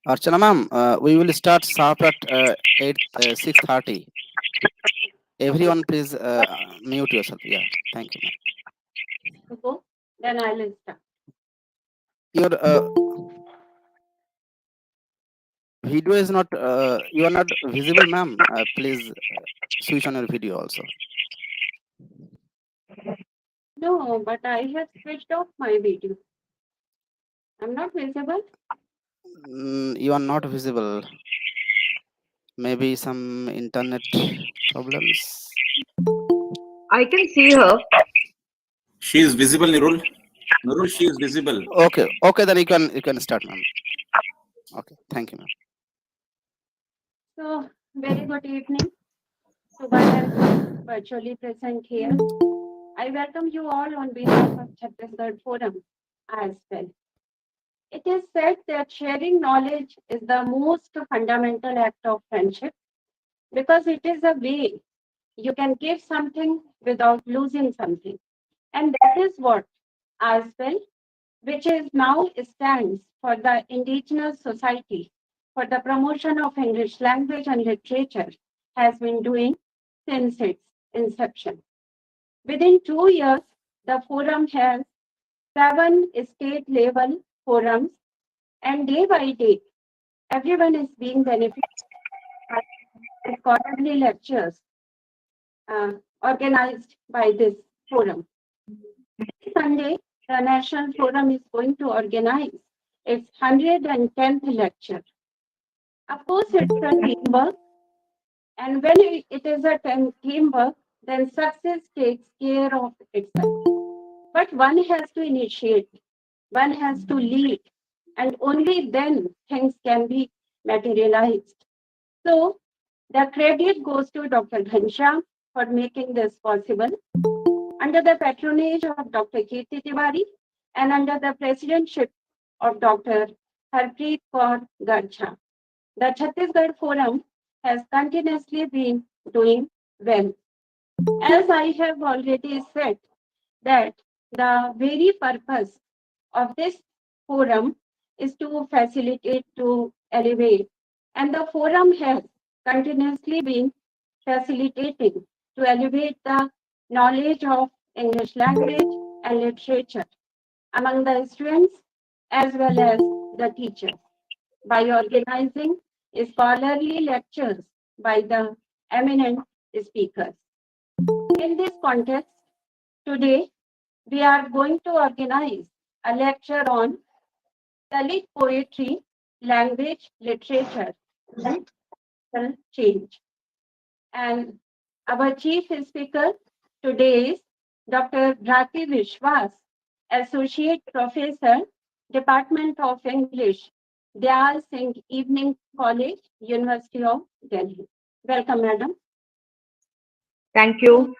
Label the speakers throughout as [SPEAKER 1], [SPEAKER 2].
[SPEAKER 1] Archana ma'am, we will start sharp at 6:30. Everyone, please mute yourself. Yeah, thank you, ma'am.
[SPEAKER 2] Okay, then I will start.
[SPEAKER 1] Your video is not. You are not visible, ma'am. Please switch on your video also.
[SPEAKER 2] No, but I have switched off my video. I'm not visible.
[SPEAKER 1] You are not visible. Maybe some internet problems.
[SPEAKER 3] I can see her.
[SPEAKER 4] She is visible, Nirul. Nirul, she is visible.
[SPEAKER 1] Okay, okay. Then you can start, ma'am. Okay, thank you, ma'am.
[SPEAKER 2] So, very good evening to one and all virtually present here. I welcome you all on behalf of Chhattisgarh Forum as well. It is said that sharing knowledge is the most fundamental act of friendship because it is a way you can give something without losing something. And that is what as well, which is now stands for the Indigenous Society for the Promotion of English Language and Literature, has been doing since its inception. Within 2 years, the forum has 7 state level forums, and day by day, everyone is being benefited by quarterly lectures organized by this forum. This Sunday, the National Forum is going to organize its 110th lecture. Of course, it's a teamwork, and when it is a teamwork, then success takes care of itself. But one has to initiate, one has to lead, and only then things can be materialized. So, the credit goes to Dr. Ghanshyam for making this possible. Under the patronage of Dr. Kirti Tiwari and under the presidentship of Dr. Harpreet Kaur Garcha, the Chhattisgarh Forum has continuously been doing well. As I have already said, that the very purpose of this forum is to facilitate, to elevate, and the forum has continuously been facilitating to elevate the knowledge of English language and literature among the students as well as the teachers by organizing scholarly lectures by the eminent speakers. In this context, today we are going to organize a lecture on Dalit poetry, language, literature, and social change. And our chief speaker today is Dr. Bhrati Vishwas, Associate Professor, Department of English, Dayal Singh Evening College, University of Delhi. Welcome, madam.
[SPEAKER 3] Thank you.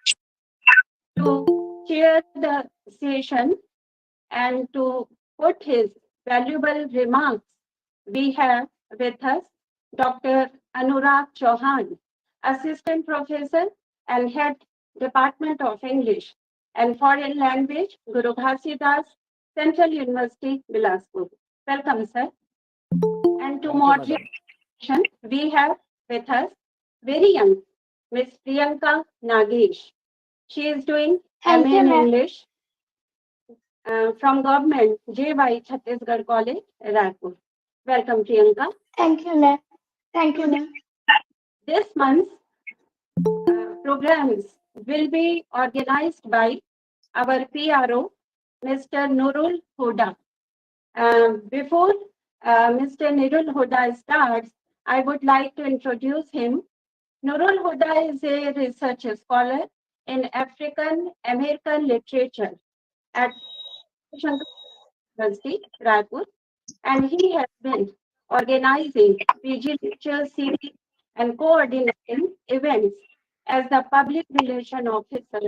[SPEAKER 2] To chair the session and to put his valuable remarks, we have with us Dr. Anurag Chauhan, Assistant Professor and Head Department of English and Foreign Language, Guru Ghasidas, Central University, Bilaspur. Welcome, sir. And to
[SPEAKER 1] Thank you,
[SPEAKER 2] moderate
[SPEAKER 1] madam.
[SPEAKER 2] the session, we have with us very young Miss Priyanka Nagesh. She is doing
[SPEAKER 5] Thank
[SPEAKER 2] MA
[SPEAKER 5] you,
[SPEAKER 2] in
[SPEAKER 5] ma'am.
[SPEAKER 2] English from Government JY Chhattisgarh College, Raipur. Welcome, Priyanka.
[SPEAKER 5] Thank you, ma'am. Thank you,
[SPEAKER 2] Today,
[SPEAKER 5] ma'am.
[SPEAKER 2] this month's programs will be organized by our PRO, Mr. Nurul Huda. Before Mr. Nurul Huda starts, I would like to introduce him. Nurul Huda is a research scholar in African American literature at Shankar University, Raipur, and he has been organizing PG lecture series and coordinating events as the public relation officer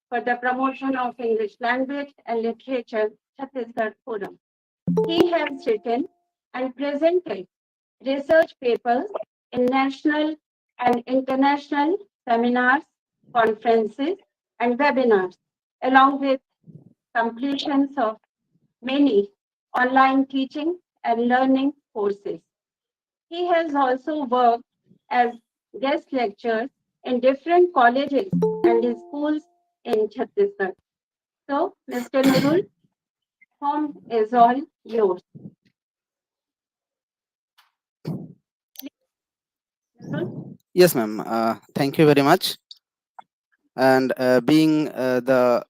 [SPEAKER 2] for the promotion of English language and literature Chhattisgarh Forum. He has written and presented research papers in national and international seminars, conferences, and webinars, along with completions of many online teaching and learning courses. He has also worked as guest lecturer in different colleges and schools in Chhattisgarh. So, Mr. Nurul, home is all yours. Nurul?
[SPEAKER 1] Yes, ma'am. Thank you very much. And being the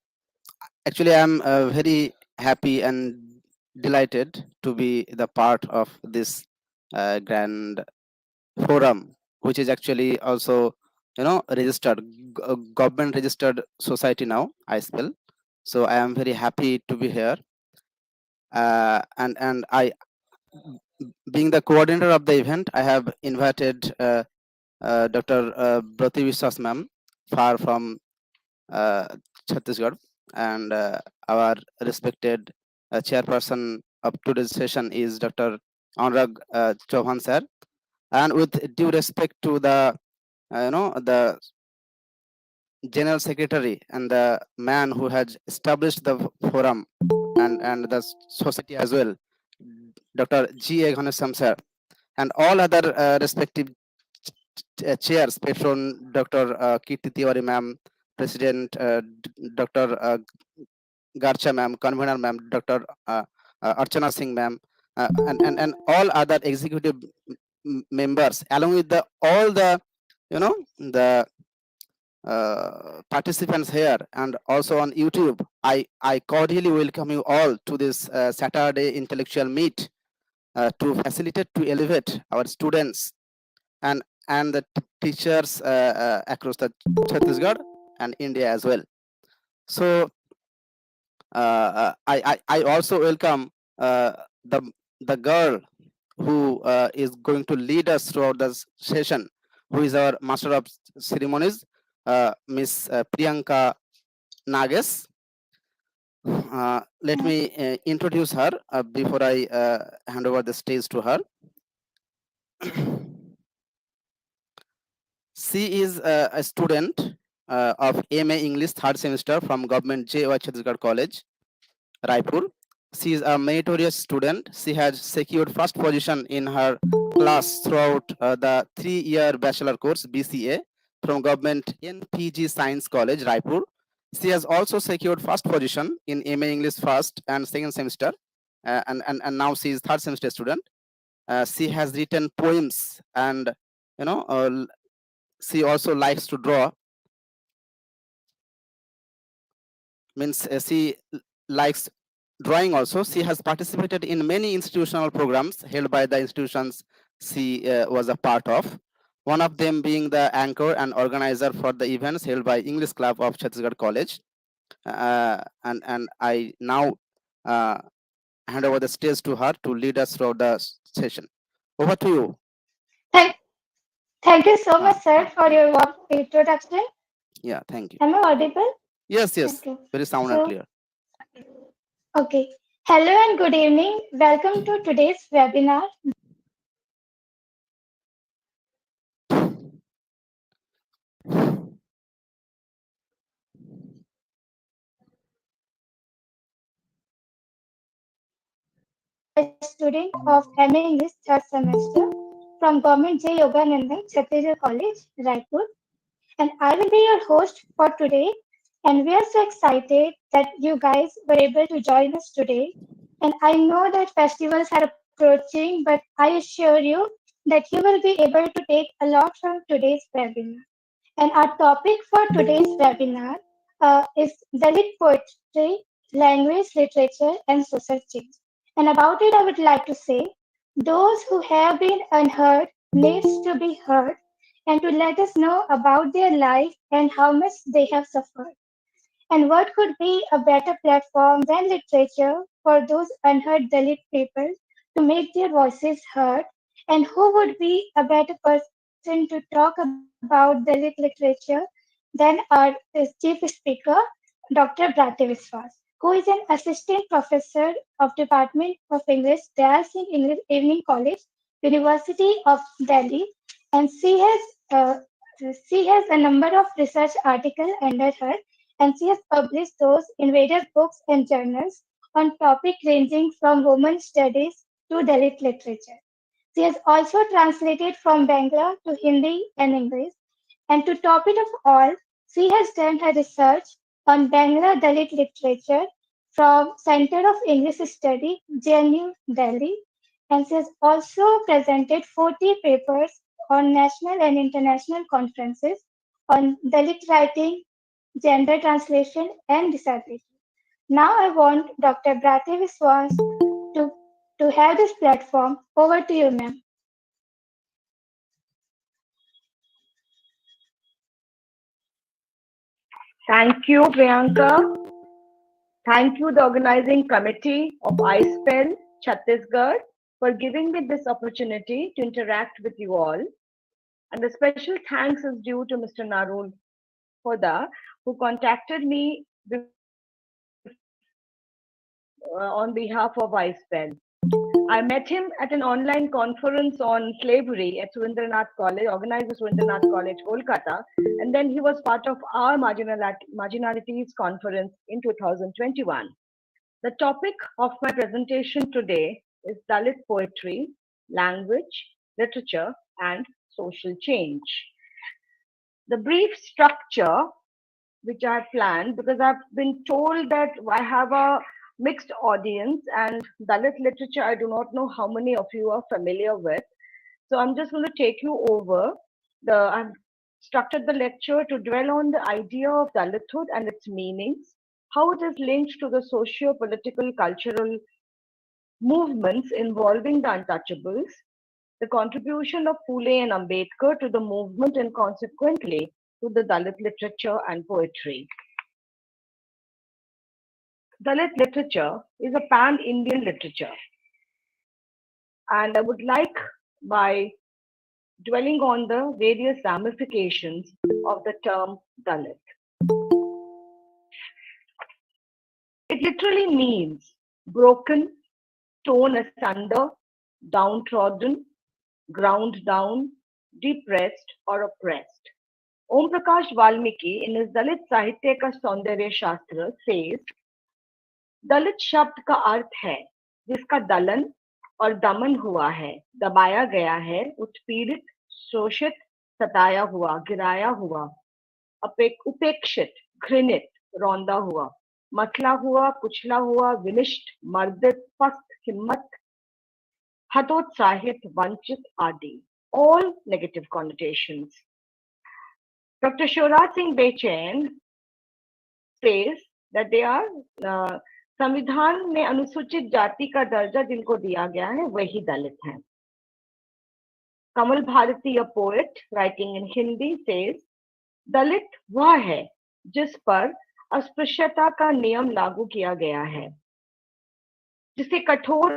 [SPEAKER 1] actually, I'm very happy and delighted to be the part of this grand forum, which is actually also, registered, government registered society now, I spell. So I am very happy to be here. And I, being the coordinator of the event, I have invited Dr. Brati Vishwas ma'am, far from uh, Chhattisgarh, and our respected chairperson of today's session is Dr. Anurag Chauhan sir. And with due respect to the, the general secretary and the man who has established the forum and the society as well, Dr. G. A. Ghanesham sir, and all other respective chairs, patron Dr. Kirti Tiwari ma'am, President Dr. Garcha ma'am, convener ma'am, Dr. Archana Singh ma'am, and all other executive members, along with the all the, the participants here and also on YouTube. I cordially welcome you all to this Saturday intellectual meet to facilitate, to elevate our students and the teachers across the Chhattisgarh and India as well. So I also welcome the girl who is going to lead us throughout the session, who is our master of ceremonies, Miss Priyanka Nages. Let me introduce her before I hand over the stage to her. She is a student of MA English third semester from Government J.Y. Chhattisgarh College, Raipur. She is a meritorious student. She has secured first position in her class throughout the 3-year bachelor course BCA from Government NPG Science College, Raipur. She has also secured first position in MA English first and second semester, and now she is third semester student. She has written poems, and she also likes to draw. Means she likes drawing also. She has participated in many institutional programs held by the institutions she was a part of. One of them being the anchor and organizer for the events held by English Club of Chhattisgarh College. And I now uh, hand over the stage to her to lead us throughout the session. Over to you.
[SPEAKER 5] Thank, thank you so
[SPEAKER 1] Uh,
[SPEAKER 5] much, sir, for your warm introduction.
[SPEAKER 1] yeah, thank you.
[SPEAKER 5] Am I audible?
[SPEAKER 1] Yes,
[SPEAKER 5] Thank
[SPEAKER 1] yes,
[SPEAKER 5] you.
[SPEAKER 1] very sound and
[SPEAKER 5] So,
[SPEAKER 1] clear.
[SPEAKER 5] okay. Hello and good evening. Welcome to today's webinar. A student of MA English third semester from Government J. Yoganandan Chhattisgarh College, Raipur. And I will be your host for today. And we are so excited that you guys were able to join us today. And I know that festivals are approaching, but I assure you that you will be able to take a lot from today's webinar. And our topic for today's webinar is Dalit poetry, language, literature, and social change. And about it, I would like to say, those who have been unheard needs to be heard and to let us know about their life and how much they have suffered. And what could be a better platform than literature for those unheard Dalit people to make their voices heard? And who would be a better person to talk about Dalit literature than our chief speaker, Dr. Brate Viswas, who is an assistant professor of Department of English, Dayal Singh English Evening College, University of Delhi, and she has a number of research articles under her and she has published those in various books and journals on topics ranging from women's studies to Dalit literature. She has also translated from Bangla to Hindi and English, and to top it of all, she has done her research on Bangla Dalit literature from Center of English Study, JNU, Delhi, and she has also presented 40 papers on national and international conferences on Dalit writing, gender translation, and disability. Now I want Dr. Bhrati Viswas to, to have this platform. Over to you, ma'am.
[SPEAKER 3] Thank you, Priyanka. Thank you, the organizing committee of iSpell Chhattisgarh, for giving me this opportunity to interact with you all. And a special thanks is due to Mr. Narul Hoda, who contacted me on behalf of iSpell. I met him at an online conference on slavery at Surendranath College, organized by Surendranath College, Kolkata, and then he was part of our marginalities conference in 2021. The topic of my presentation today is Dalit poetry, language, literature, and social change. The brief structure which I have planned, because I've been told that I have a mixed audience and Dalit literature, I do not know how many of you are familiar with. So I'm just going to take you over I've structured the lecture to dwell on the idea of Dalithood and its meanings, how it is linked to the socio-political, cultural movements involving the untouchables, the contribution of Phule and Ambedkar to the movement and consequently to the Dalit literature and poetry. Dalit literature is a pan-Indian literature, and I would like, by dwelling on the various ramifications of the term Dalit. It literally means broken, torn asunder, downtrodden, ground down, depressed, or oppressed. Om Prakash Valmiki, in his Dalit Sahitya Ka Saundarya Shastra, says, दलित शब्द का अर्थ है जिसका दलन और दमन हुआ है, दबाया गया है, उत्पीड़ित, शोषित, सताया हुआ, गिराया हुआ, उपेक्षित, घृणित, रौंदा हुआ, मथला हुआ, कुचला हुआ, विनिष्ट, मर्दित, पस्त, हिम्मत, हतोत्साहित, वंचित आदि. All negative connotations. Dr. Shivraj Singh Bechain says that they are संविधान में अनुसूचित जाति का दर्जा जिनको दिया गया है वही दलित हैं. कमल Bharti, a poet writing in Hindi, says, दलित वह है जिस पर अस्पृश्यता का नियम लागू किया गया है, जिसे कठोर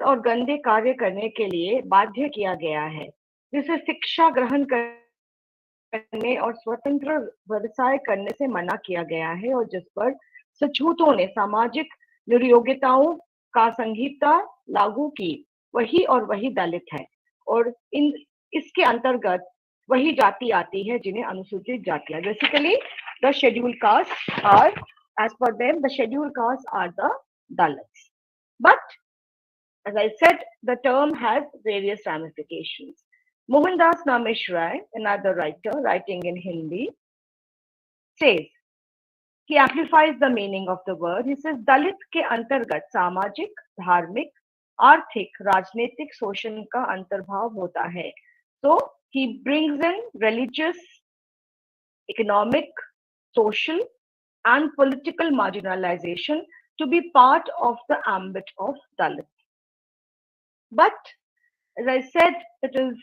[SPEAKER 3] और गंदे कार्य करने के लिए बाध्य किया गया है, जिसे शिक्षा ग्रहण करने और स्वतंत्र व्यवसाय करने से मना किया गया है, और जिस पर सछूतों ने सामाजिक निर्योग्यताओं का संहिता लागू की, वही और वही दलित है. और इसके अंतर्गत वही जाति आती है जिन्हें अनुसूचित जातियां. Basically the schedule caste are, as per them, the scheduled castes are the Dalits. But as I said, the term has various ramifications. Mohandas Namesh Rai, another writer writing in Hindi, says, he amplifies the meaning of the word. He says, Dalit के अंतर्गत सामाजिक, धार्मिक, आर्थिक, राजनीतिक शोषण का अंतर्भाव होता है. So he brings in religious, economic, social, and political marginalization to be part of the ambit of Dalit. But as I said, it is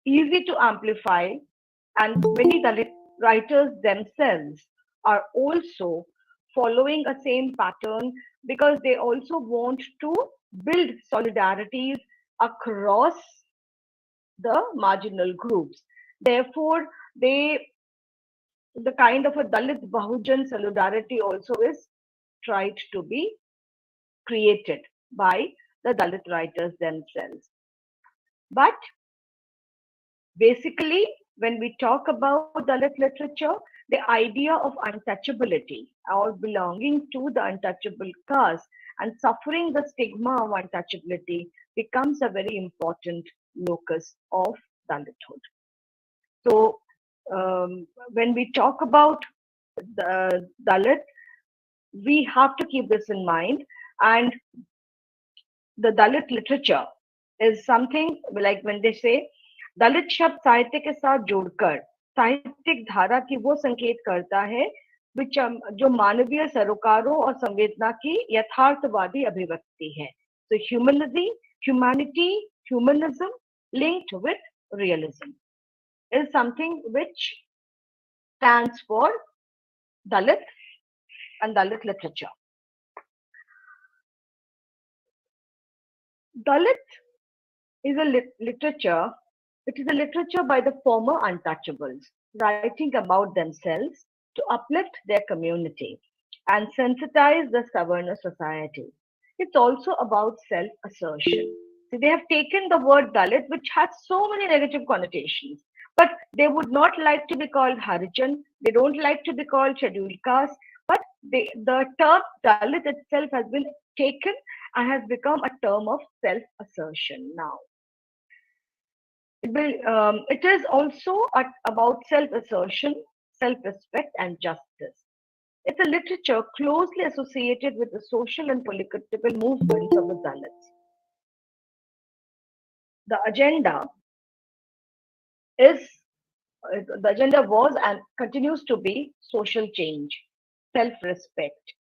[SPEAKER 3] easy to amplify, and many Dalit writers themselves are also following a same pattern because they also want to build solidarities across the marginal groups. Therefore, the kind of a Dalit Bahujan solidarity also is tried to be created by the Dalit writers themselves. But basically, when we talk about Dalit literature, the idea of untouchability or belonging to the untouchable caste and suffering the stigma of untouchability becomes a very important locus of Dalithood. So, when we talk about the Dalit, we have to keep this in mind. And the Dalit literature is something like when they say दलित शब्द साहित्य के साथ जोड़कर साहित्यिक धारा की वो संकेत करता है जो मानवीय सरोकारों और संवेदना की यथार्थवादी अभिव्यक्ति है. So humanity, humanism linked with realism is something which stands for Dalit and Dalit literature. Dalit is a literature. It is a literature by the former untouchables, writing about themselves to uplift their community and sensitize the Savarna society. It's also about self-assertion. So they have taken the word Dalit, which has so many negative connotations, but they would not like to be called Harijan. They don't like to be called scheduled caste, but the term Dalit itself has been taken and has become a term of self-assertion now. It is also about self-assertion, self-respect, and justice. It's a literature closely associated with the social and political movements of the Dalits. The agenda is the agenda was and continues to be social change, self-respect,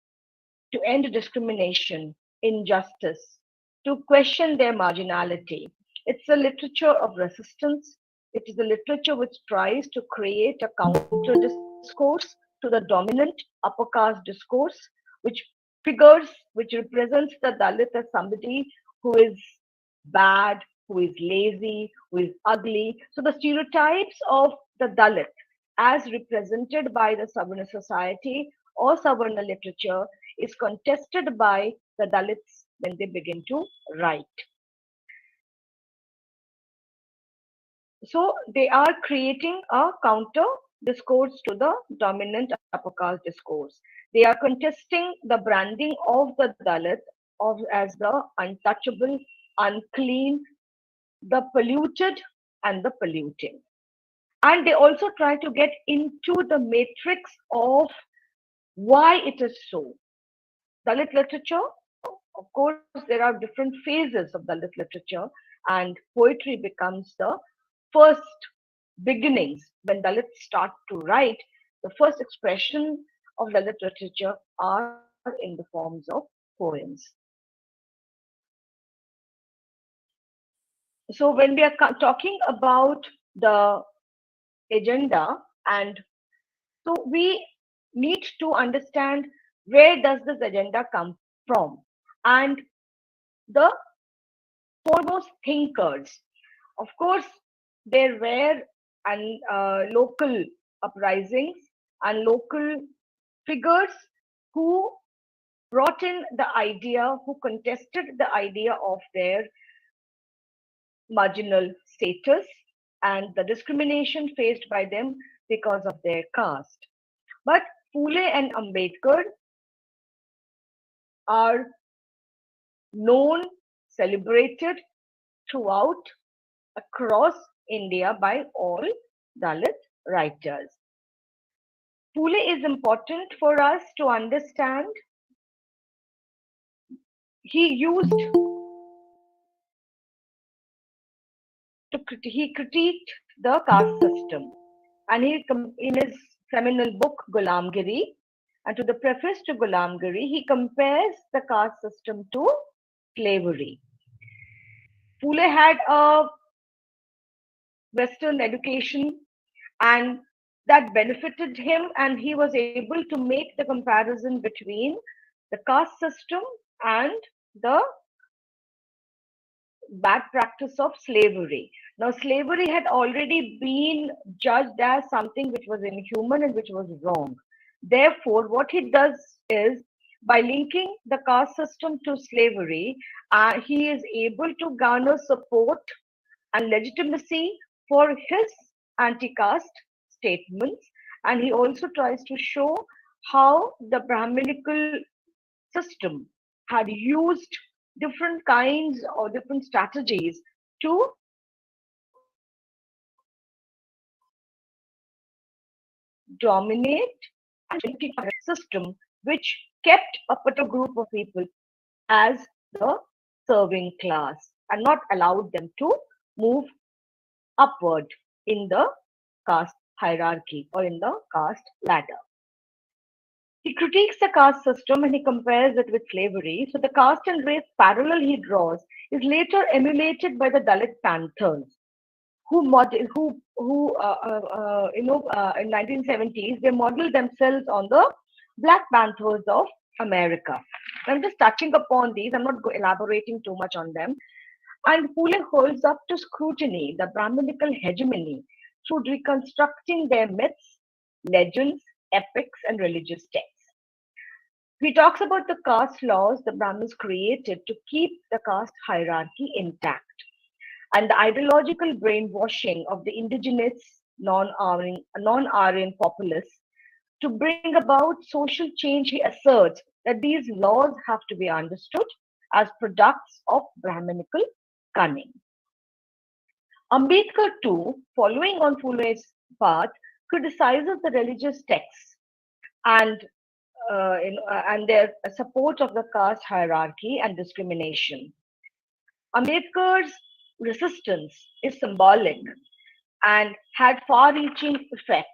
[SPEAKER 3] to end discrimination, injustice, to question their marginality. It's a literature of resistance. It is a literature which tries to create a counter discourse to the dominant upper caste discourse, which represents the Dalit as somebody who is bad, who is lazy, who is ugly. So the stereotypes of the Dalit as represented by the Savarna society or Savarna literature is contested by the Dalits when they begin to write. So they are creating a counter discourse to the dominant upper caste discourse. They are contesting the branding of the Dalit as the untouchable, unclean, the polluted, and the polluting. And they also try to get into the matrix of why it is so. Dalit literature, of course, there are different phases of Dalit literature, and poetry becomes the first beginnings. When Dalits start to write, the first expression of Dalit literature are in the forms of poems. So when we are talking about the agenda, and so we need to understand where does this agenda come from, and the foremost thinkers. Of course, there were local uprisings and local figures who brought in the idea, who contested the idea of their marginal status and the discrimination faced by them because of their caste. But Phule and Ambedkar are known, celebrated throughout across India by all Dalit writers. Phule is important for us to understand. He critiqued the caste system, and in his seminal book Gulamgiri, and to the preface to Gulamgiri, he compares the caste system to slavery. Phule had a Western education, and that benefited him, and he was able to make the comparison between the caste system and the bad practice of slavery. Now, slavery had already been judged as something which was inhuman and which was wrong. Therefore, what he does is, by linking the caste system to slavery, he is able to garner support and legitimacy for his anti-caste statements. And he also tries to show how the Brahminical system had used different kinds or different strategies to dominate and system which kept a particular group of people as the serving class and not allowed them to move upward in the caste hierarchy or in the caste ladder. He critiques the caste system and he compares it with slavery. So the caste and race parallel he draws is later emulated by the Dalit Panthers, who in 1970s they modeled themselves on the Black Panthers of America. I'm just touching upon these. I'm not elaborating too much on them. And Pule holds up to scrutiny the Brahminical hegemony through reconstructing their myths, legends, epics, and religious texts. He talks about the caste laws the Brahmins created to keep the caste hierarchy intact and the ideological brainwashing of the indigenous non-Aryan populace to bring about social change. He asserts that these laws have to be understood as products of Brahminical cunning. Ambedkar, too, following on Phule's path, criticizes the religious texts and and their support of the caste hierarchy and discrimination. Ambedkar's resistance is symbolic and had far-reaching effect.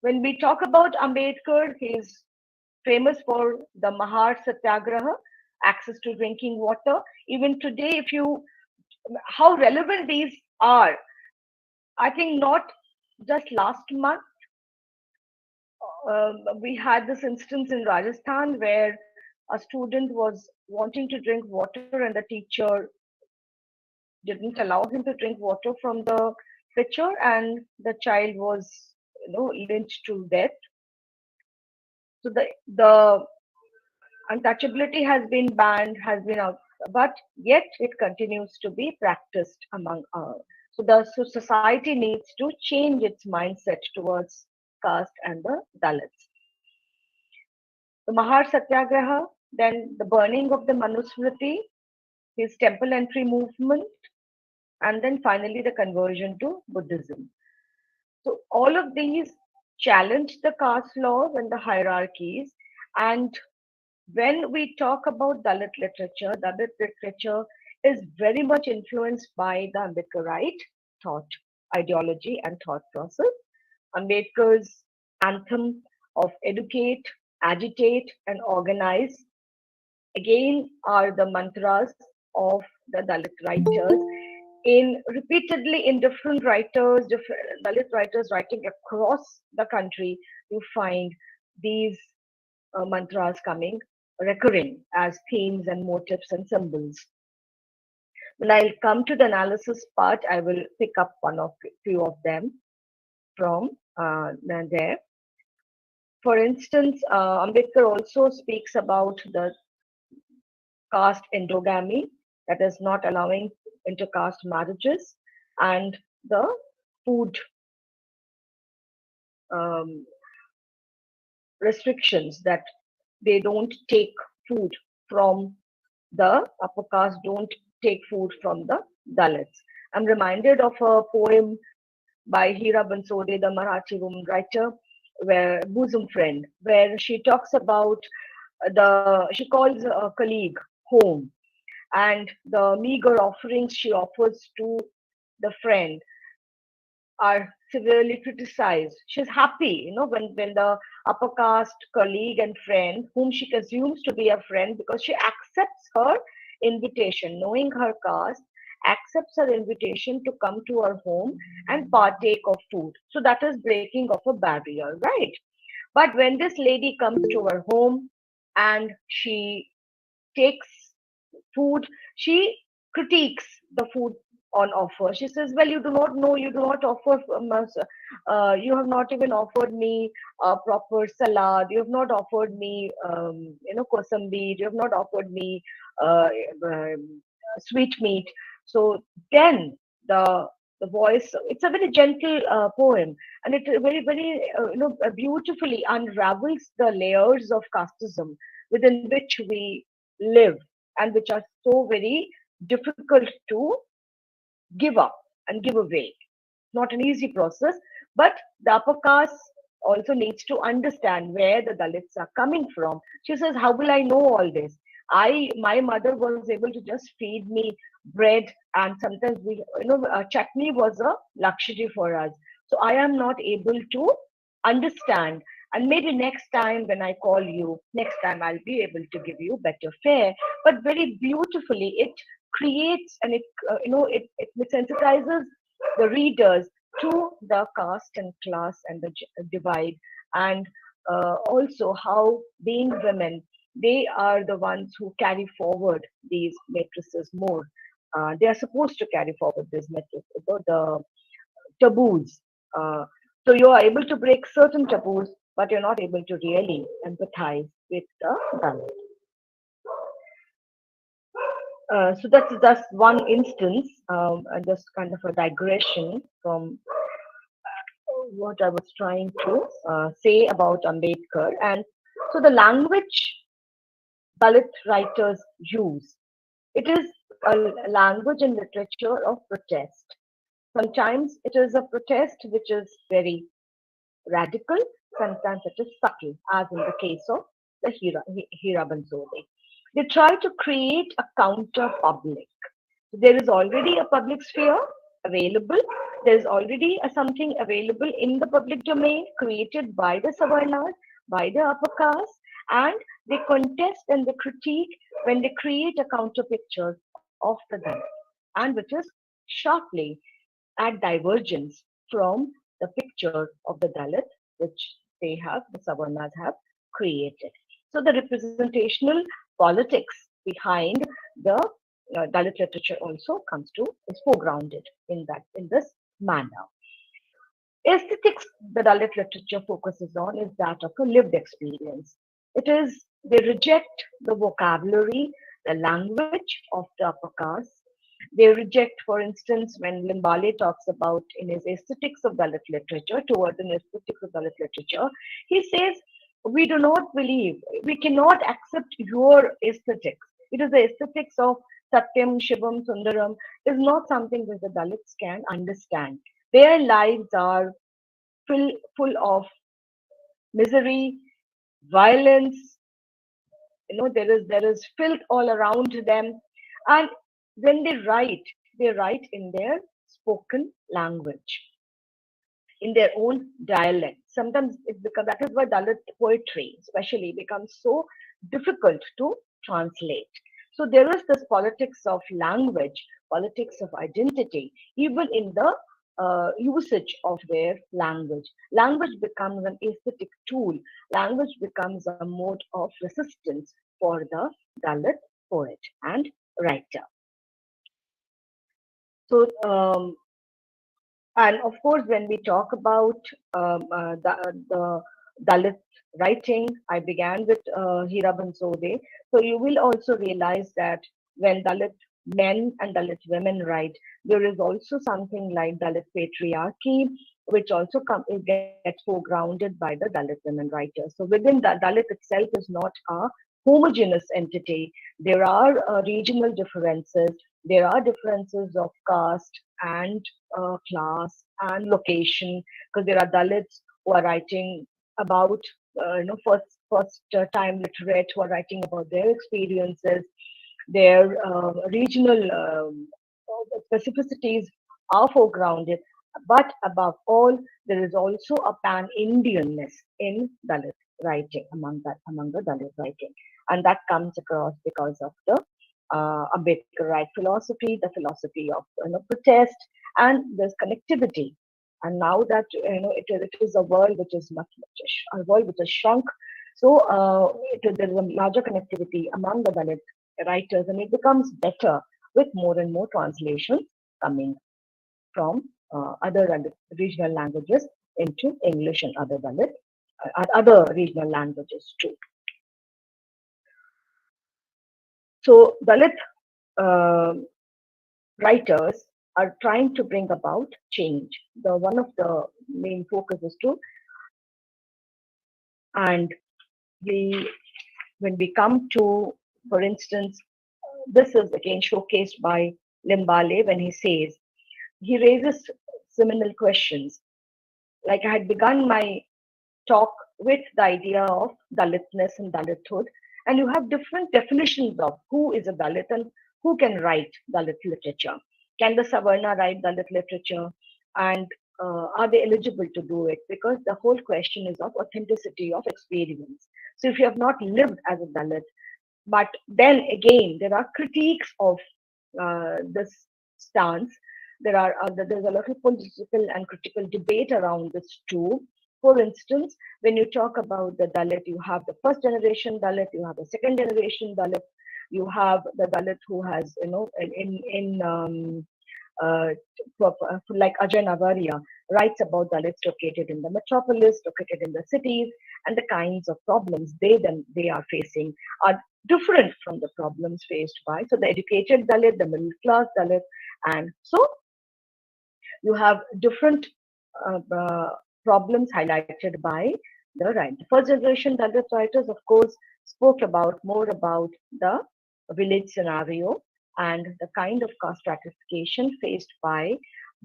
[SPEAKER 3] When we talk about Ambedkar, he is famous for the Mahar Satyagraha, access to drinking water. Even today, if you how relevant these are, I think not just last month. We had this instance in Rajasthan where a student was wanting to drink water and the teacher didn't allow him to drink water from the pitcher and the child was lynched to death. So the untouchability has been banned, has been out, but yet it continues to be practiced among so society needs to change its mindset towards caste and the Dalits. The Mahar Satyagraha, then the burning of the Manusmriti, his temple entry movement, and then finally the conversion to Buddhism. So all of these challenge the caste laws and the hierarchies. And when we talk about Dalit literature is very much influenced by the Ambedkarite thought, ideology, and thought process. Ambedkar's anthem of educate, agitate, and organize again are the mantras of the Dalit writers in repeatedly in different writers, different Dalit writers writing across the country, you find these mantras coming recurring as themes and motifs and symbols. When I'll come to the analysis part, I will pick up few of them from there. For instance, Ambedkar also speaks about the caste endogamy, that is not allowing intercaste marriages, and the food restrictions that they don't take food from the upper caste, don't take food from the Dalits. I'm reminded of a poem by Hira Bansode, the Marathi woman writer, where bosom friend, where she talks about she calls a colleague home and the meager offerings she offers to the friend are severely criticized. She's happy, when the upper caste colleague and friend, whom she consumes to be a friend because she accepts her invitation, knowing her caste, accepts her invitation to come to her home and partake of food. So that is breaking of a barrier, right? But when this lady comes to her home and she takes food, she critiques the food on offer. She says, well, you do not know, you do not offer us, you have not even offered me a proper salad, you have not offered me, kosambi, you have not offered me sweet meat. So then the voice, it's a very gentle poem, and it very, very, beautifully unravels the layers of casteism within which we live and which are so very difficult to give up and give away. Not an easy process, but the upper caste also needs to understand where the Dalits are coming from. She says, "How will I know all this? My mother was able to just feed me bread, and sometimes chutney was a luxury for us. So I am not able to understand. And maybe next time when I call you, next time I'll be able to give you better fare." But very beautifully, it creates and it sensitizes the readers to the caste and class and the divide, and also how being women, they are the ones who carry forward these matrices more. They are supposed to carry forward these matrices, the taboos. Uh, so you are able to break certain taboos, but you're not able to really empathize with the Dalit. So that's just one instance, and just kind of a digression from what I was trying to say about Ambedkar. And so the language Dalit writers use, it is a language and literature of protest. Sometimes it is a protest which is very radical, sometimes it is subtle, as in the case of the Hira Bansode. They try to create a counter public. There is already a public sphere available. There is already something available in the public domain created by the Savarnas, by the upper caste, and they contest and they critique when they create a counter picture of the Dalit, and which is sharply at divergence from the picture of the Dalit which the Savarnas have created. So the representational politics behind the Dalit literature also comes to is foregrounded in this manner. Aesthetics the Dalit literature focuses on is that of a lived experience. It is they reject the vocabulary, the language of the upper caste. They reject, for instance, when Limbale talks about in his aesthetics of Dalit literature, towards an aesthetics of Dalit literature, he says, we do not believe, we cannot accept your aesthetics. It is the aesthetics of Satyam, Shivam, Sundaram, is not something that the Dalits can understand. Their lives are full of misery, violence, there is filth all around them. And when they write in their spoken language, in their own dialect. Sometimes it becomes that is why Dalit poetry especially becomes so difficult to translate. So there is this politics of language, politics of identity, even in the usage of their language. Language becomes an aesthetic tool. Language becomes a mode of resistance for the Dalit poet and writer. So and of course, when we talk about the Dalit writing, I began with Hira Bansode. So you will also realize that when Dalit men and Dalit women write, there is also something like Dalit patriarchy, which also gets foregrounded by the Dalit women writers. So within the Dalit itself is not a homogeneous entity. There are regional differences. There are differences of caste and class and location, because there are Dalits who are writing about first time literate who are writing about their experiences, their regional specificities are foregrounded. But above all, there is also a pan-Indianness in Dalit writing among the Dalit writing, and that comes across because of the Ambedkarite philosophy, the philosophy of protest, and there's connectivity. And now that it is a world which is a world which has shrunk, so there is a larger connectivity among the Dalit writers, and it becomes better with more and more translations coming from other regional languages into English and other Dalit, other regional languages too. So Dalit uh, writers are trying to bring about change. The one of the main focus is to, and the when we come to, for instance, this is again showcased by Limbale when he says, he raises seminal questions. Like I had begun my talk with the idea of Dalitness and Dalithood, and you have different definitions of who is a Dalit and who can write Dalit literature. Can the Savarna write Dalit literature? And are they eligible to do it? Because the whole question is of authenticity of experience. So if you have not lived as a Dalit, but then again, there are critiques of this stance. There's a lot of political and critical debate around this too. For instance, when you talk about the Dalit, you have the first generation Dalit, you have the second generation Dalit, you have the Dalit who has, uh, like Ajay Navaria writes about Dalits located in the metropolis, located in the cities, and the kinds of problems they are facing are different from the problems faced by so the educated Dalit, the middle class Dalit, and so you have different problems highlighted by the right. The first generation Dalit writers, of course, spoke about more about the village scenario and the kind of caste stratification faced by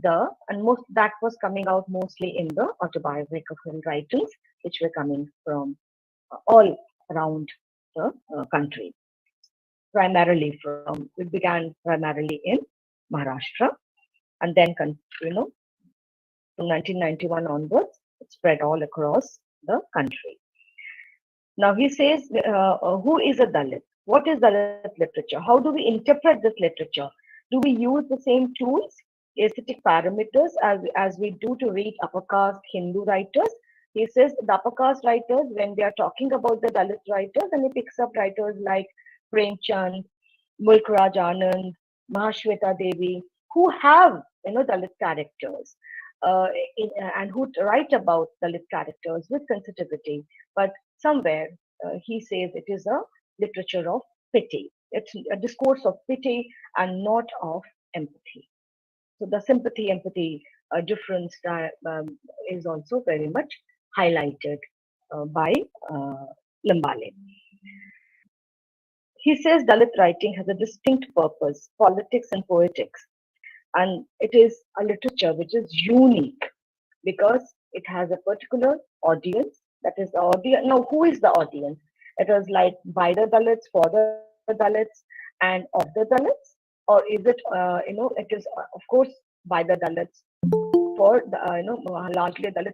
[SPEAKER 3] and most that was coming out mostly in the autobiographical writings, which were coming from all around the country. Primarily it began primarily in Maharashtra, and then from 1991 onwards, it spread all across the country. Now he says, who is a Dalit? What is Dalit literature? How do we interpret this literature? Do we use the same tools, aesthetic parameters as we do to read upper caste Hindu writers? He says the upper caste writers, when they are talking about the Dalit writers, and he picks up writers like Premchand, Mulk Raj Anand, Mahashweta Devi, who have Dalit characters uh, and who write about Dalit characters with sensitivity. But somewhere he says it is a literature of pity. It's a discourse of pity and not of empathy. So the sympathy empathy difference is also very much highlighted by uh, Limbale. He says Dalit writing has a distinct purpose, politics and poetics, and it is a literature which is unique because it has a particular audience. That is the audience. Now, who is the audience? It is like by the Dalits, for the Dalits, and of the Dalits, or is it? It is of course by the Dalits for the largely Dalit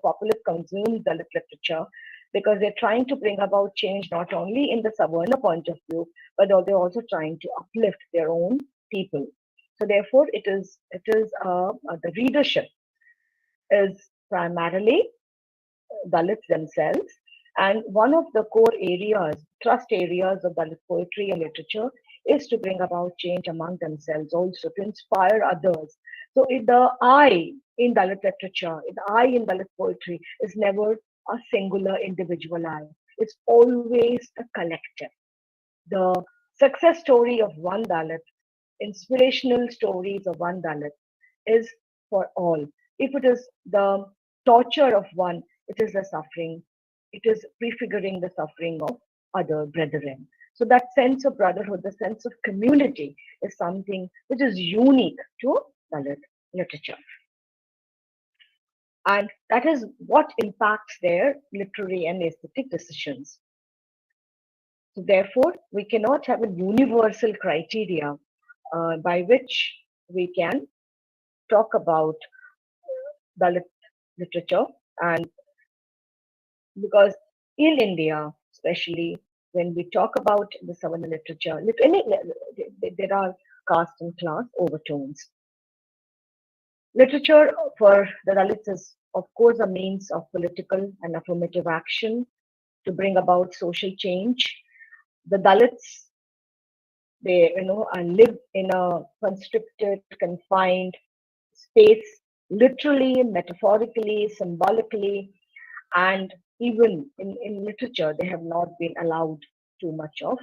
[SPEAKER 3] populace consumes Dalit literature because they're trying to bring about change not only in the Savarna point of view, but they're also trying to uplift their own people. So therefore, the readership is primarily Dalits themselves. And one of the core areas, trust areas of Dalit poetry and literature is to bring about change among themselves, also to inspire others. So the I in Dalit literature, the I in Dalit poetry is never a singular individual I. It's always a collective. The success story of one Dalit, inspirational stories of one Dalit is for all. If it is the torture of one, it is the suffering. It is prefiguring the suffering of other brethren. So that sense of brotherhood, the sense of community is something which is unique to Dalit literature. And that is what impacts their literary and aesthetic decisions. So therefore, we cannot have a universal criteria by which we can talk about Dalit literature, and because in India, especially when we talk about the Savarna literature, there are caste and class overtones. Literature for the Dalits is, of course, a means of political and affirmative action to bring about social change. The Dalits, they live in a constricted, confined space, literally, metaphorically, symbolically, and even in literature, they have not been allowed too much of.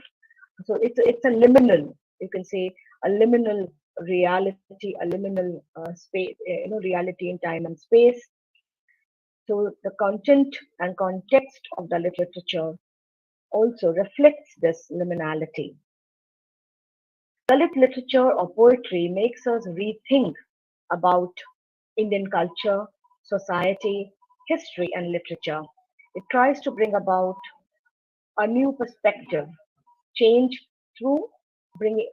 [SPEAKER 3] So it's a liminal, you can say, a liminal reality, a liminal space, reality in time and space. So the content and context of the literature also reflects this liminality. Dalit literature or poetry makes us rethink about Indian culture, society, history, and literature. It tries to bring about a new perspective, change through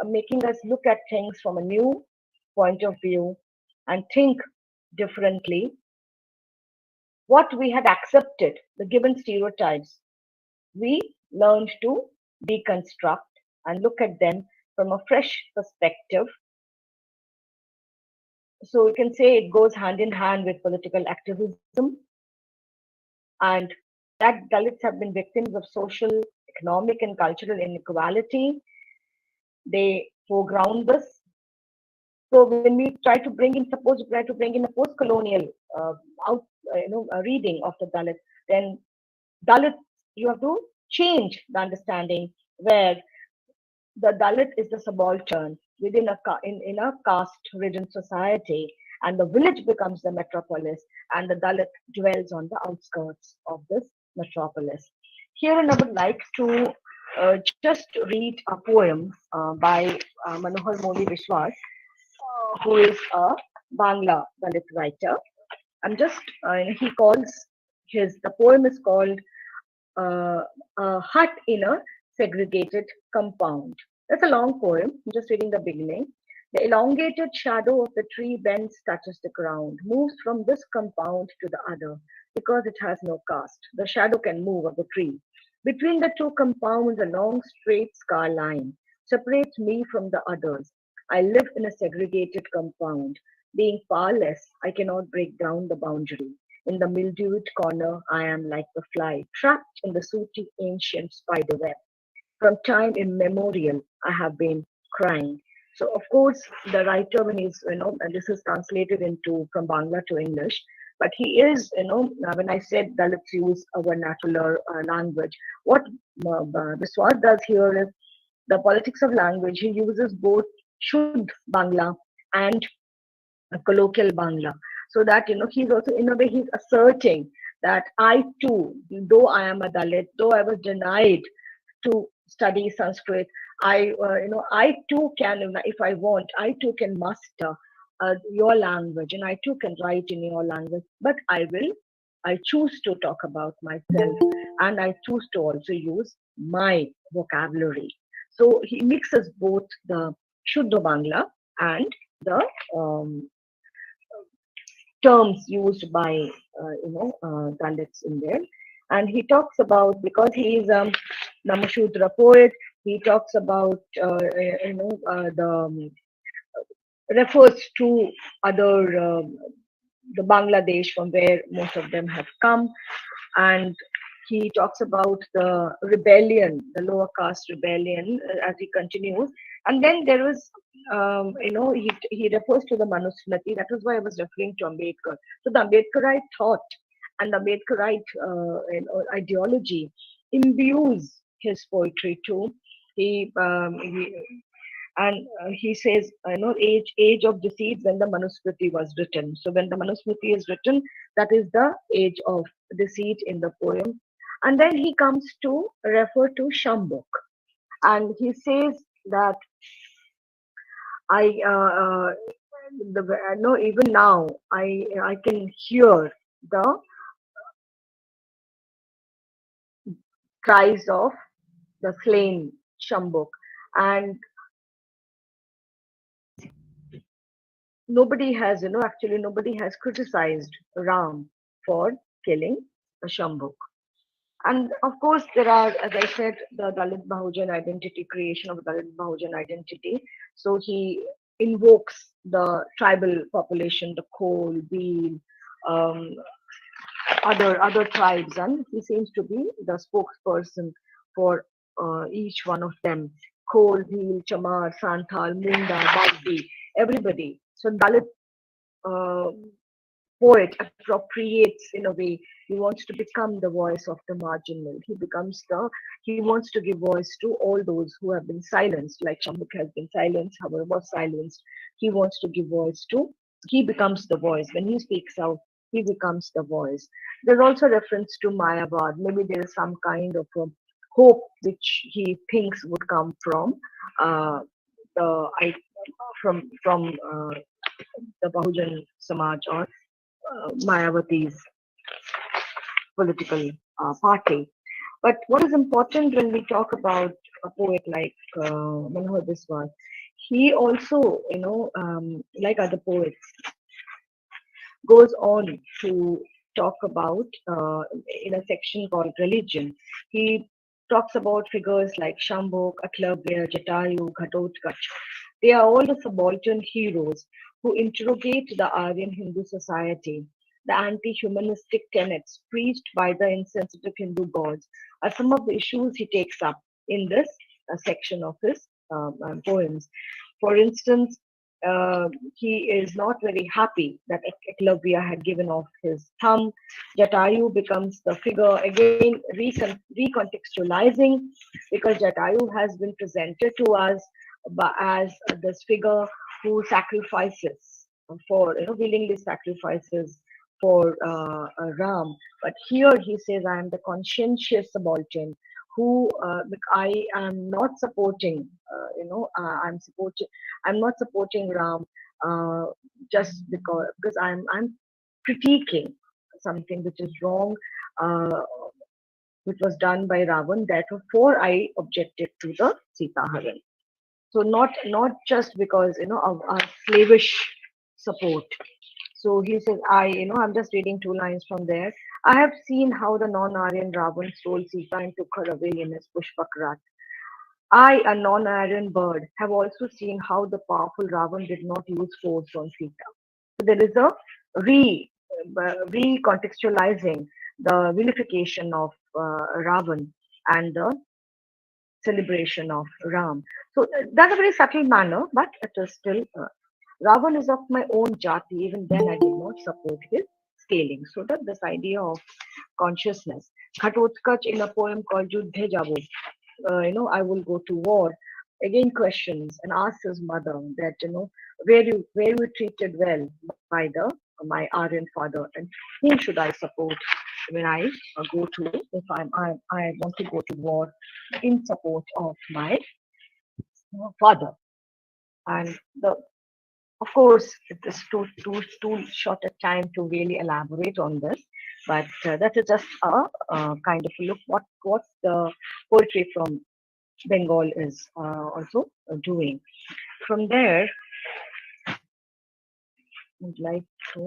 [SPEAKER 3] making us look at things from a new point of view and think differently. What we had accepted, the given stereotypes, we learned to deconstruct and look at them from a fresh perspective. So you can say it goes hand in hand with political activism, and that Dalits have been victims of social, economic, and cultural inequality. They foreground this. So when we try to bring in, suppose we try to bring in a post-colonial uh, out, reading of the Dalit, then Dalit, you have to change the understanding where the Dalit is the subaltern within in a caste-ridden society, and the village becomes the metropolis, and the Dalit dwells on the outskirts of this metropolis. Here, I would like to just read a poem by Manohar Moli Vishwas, who is a Bangla Dalit writer. He calls the poem is called a hut in a segregated compound. That's a long poem. I'm just reading the beginning. The elongated shadow of the tree bends, touches the ground, moves from this compound to the other because it has no caste. The shadow can move of the tree. Between the two compounds, a long straight scar line separates me from the others. I live in a segregated compound. Being powerless, I cannot break down the boundary. In the mildewed corner, I am like a fly, trapped in the sooty ancient spider web. From time immemorial, I have been crying. So, of course, the writer, when and this is translated into from Bangla to English, but he is, when I said Dalits use a vernacular language, what Biswas does here is the politics of language. He uses both Shuddh Bangla and colloquial Bangla. So that, he's also, in a way, he's asserting that I too, though I am a Dalit, though I was denied to study Sanskrit, I too can, if I want, I too can master your language and I too can write in your language. But I choose to talk about myself and I choose to also use my vocabulary. So he mixes both the Shuddha Bangla and the terms used by Dalits in there. And he talks about, because he is a Namashudra poet, he talks about the refers to other the Bangladesh from where most of them have come, and he talks about the rebellion, the lower caste rebellion, as he continues. And then there is, he refers to the Manusmriti. That was why I was referring to Ambedkar. So the Ambedkarite thought and the Ambedkarite ideology imbues his poetry too. He says, age of deceit when the Manusmriti was written. So when the Manusmriti is written, that is the age of deceit in the poem. And then he comes to refer to Shambuk, and he says that I no, even now I can hear the cries of the slain Shambuk, and nobody has criticized Ram for killing a Shambuk. And of course, there are, as I said, the Dalit Bahujan identity, creation of Dalit Bahujan identity. So he invokes the tribal population, the Khol, Bhil, um, other tribes, and he seems to be the spokesperson for each one of them. Khol, Bhil, Chamar, Santhal, Munda, Bagdi, everybody. So Dalit uh, poet appropriates, in a way. He wants to become the voice of the marginal. He wants to give voice to all those who have been silenced, like Shambuk has been silenced, however was silenced. He wants to give voice to, he becomes the voice. When he speaks out, he becomes the voice. There's also reference to Mayabad. Maybe there is some kind of a hope which he thinks would come from uh, the I, from the Bahujan Samaj or Mayawati's political party. But what is important when we talk about a poet like Manohar Biswas, he also, like other poets, goes on to talk about in a section called religion. He talks about figures like Shambhok, Atlabya, Jatayu, Ghatotkacha. They are all the subaltern heroes who interrogate the Aryan Hindu society. The anti-humanistic tenets preached by the insensitive Hindu gods are some of the issues he takes up in this section of his poems. For instance, he is not very happy that Eklavya had given off his thumb. Jatayu becomes the figure again, recontextualizing, because Jatayu has been presented to us as this figure who sacrifices for, willingly sacrifices for Ram. But here he says, I am the conscientious subaltern who I am not supporting, I'm not supporting Ram just because I'm critiquing something which is wrong, uh, which was done by Ravan. Therefore, I objected to the Sita Haran. So not just because of our slavish support. So he says, I'm just reading two lines from there. I have seen how the non-Aryan Ravan stole Sita and took her away in his Pushpakrat. I, a non-Aryan bird, have also seen how the powerful Ravan did not use force on Sita. So there is a recontextualizing the vilification of Ravan and the celebration of Ram. So that's a very subtle manner, but it is still Ravan is of my own jati. Even then, I did not support his scaling. So that this idea of consciousness. Ghatotkacha in a poem called Yuddhe Jabo, I will go to war. Again, questions and asks his mother that where you treated well by the my Aryan father, and whom should I support when I go to if I want to go to war in support of my father. And the of course, it is too short a time to really elaborate on this, but that is just a kind of a look what the poetry from Bengal is also doing. From there, I'd like to.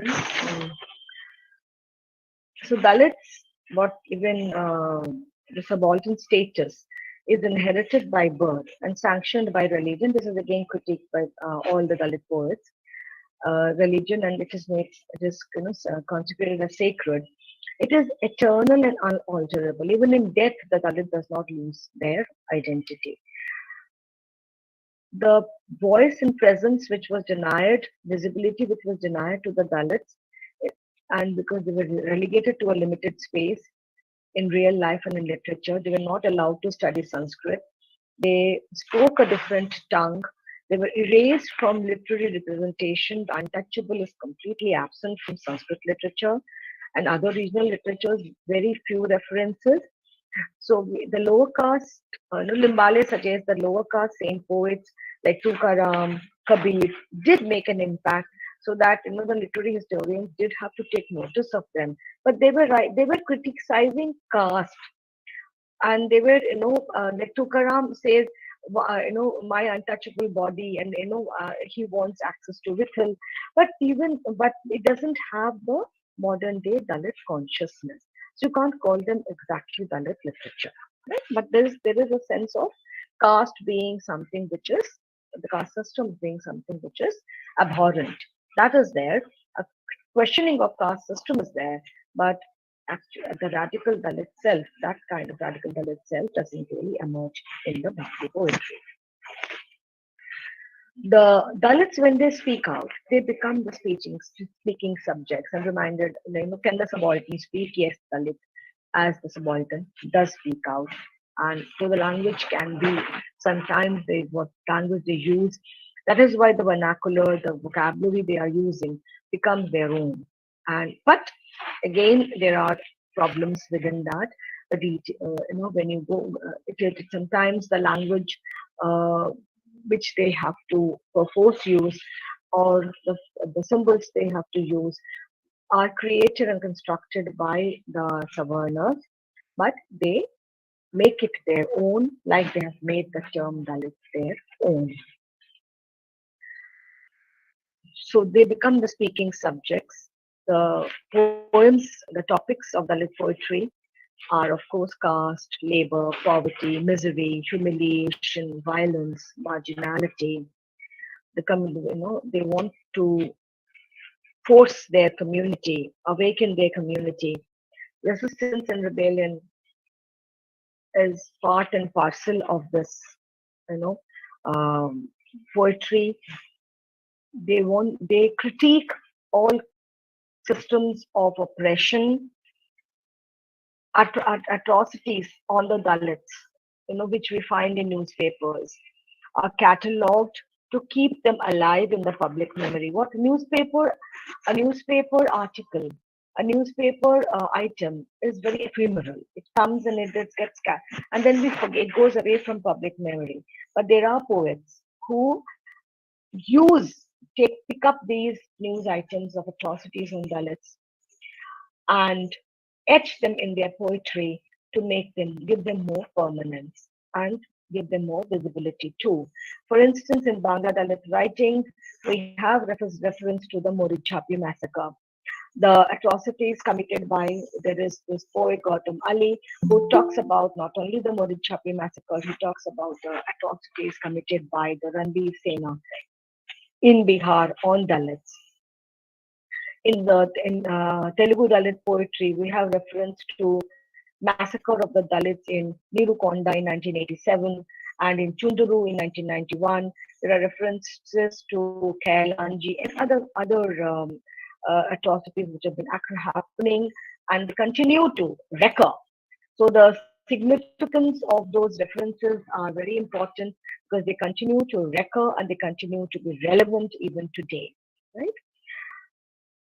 [SPEAKER 3] So Dalits, what even the subaltern status is inherited by birth and sanctioned by religion. This is again critiqued by all the Dalit poets. Religion, and it is consecrated as sacred. It is eternal and unalterable. Even in death, the Dalit does not lose their identity. The voice and presence which was denied, visibility which was denied to the Dalits, and because they were relegated to a limited space in real life and in literature, they were not allowed to study Sanskrit. They spoke a different tongue. They were erased from literary representation. The untouchable is completely absent from Sanskrit literature and other regional literatures, very few references. So the lower caste, Limbale suggests that lower caste saint poets like Tukaram, Kabir did make an impact, so that the literary historians did have to take notice of them. But they were right; they were criticizing caste, and they were like Tukaram says, my untouchable body, and he wants access to Vithal, but it doesn't have the modern day Dalit consciousness. So you can't call them exactly Dalit literature, right? But there is a sense of caste being something which is the caste system being something which is abhorrent. That is there. A questioning of caste system is there, but actually the radical Dalit self, that kind of radical Dalit self, doesn't really emerge in the Bhakti poetry. The Dalits, when they speak out, they become the speaking subjects. I'm reminded, can the subaltern speak? Yes, Dalit, as the subaltern, does speak out. And so the language can be sometimes what language they use. That is why the vernacular, the vocabulary they are using becomes their own. But again, there are problems within that. when you go, sometimes the language uh, which they have to perforce use, or the symbols they have to use, are created and constructed by the Savarnas, but they make it their own, like they have made the term Dalit their own. So they become the speaking subjects. The poems, the topics of Dalit poetry are, of course, caste, labor, poverty, misery, humiliation, violence, marginality. They want to force their community, awaken their community. Resistance and rebellion is part and parcel of this, you know, um, poetry. They critique all systems of oppression, atrocities on the Dalits, which we find in newspapers, are catalogued to keep them alive in the public memory. A newspaper article, a newspaper item is very ephemeral. It comes and it gets and then we forget. It goes away from public memory. But there are poets who use pick up these news items of atrocities on Dalits and etch them in their poetry to give them more permanence and give them more visibility too. For instance, in Bangla Dalit writing, we have reference to the Morid massacre. The atrocities committed by, there is this poet Gautam Ali who talks about not only the Morid massacre, he talks about the atrocities committed by the Ranveer Sena in Bihar on Dalits. In Telugu Dalit poetry, we have reference to massacre of the Dalits in Nirukonda in 1987 and in Chunduru in 1991. There are references to Kailanji and other atrocities which have been happening and continue to recur. So the significance of those references are very important because they continue to recur and they continue to be relevant even today, right?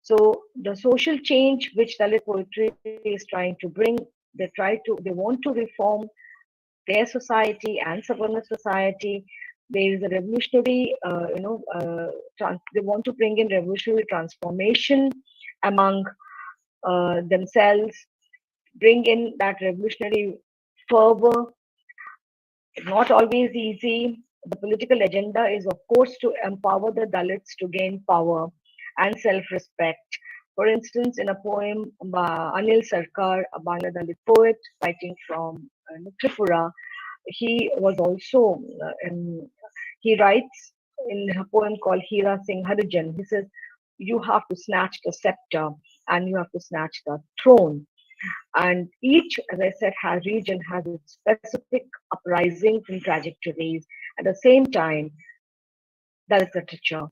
[SPEAKER 3] So the social change which Dalit poetry is trying to bring, they want to reform their society and Savarna society. There is a revolutionary, they want to bring in revolutionary transformation among themselves, bring in that revolutionary fervor. Not always easy. The political agenda is, of course, to empower the Dalits to gain power and self-respect. For instance, in a poem, Anil Sarkar, a Bangla Dalit poet writing from Tripura, he was also, he writes in a poem called Hira Singh Harijan, he says, you have to snatch the scepter and you have to snatch the throne. And each, as I said, region has its specific uprisings and trajectories. At the same time, that is literature.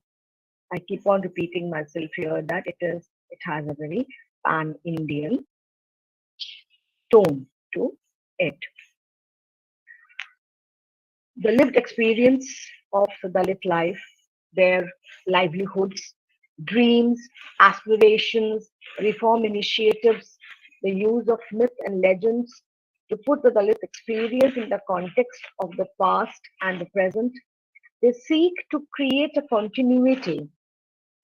[SPEAKER 3] I keep on repeating myself here that it has a very pan-Indian tone to it. The lived experience of the Dalit life, their livelihoods, dreams, aspirations, reform initiatives, the use of myth and legends to put the Dalit experience in the context of the past and the present. They seek to create a continuity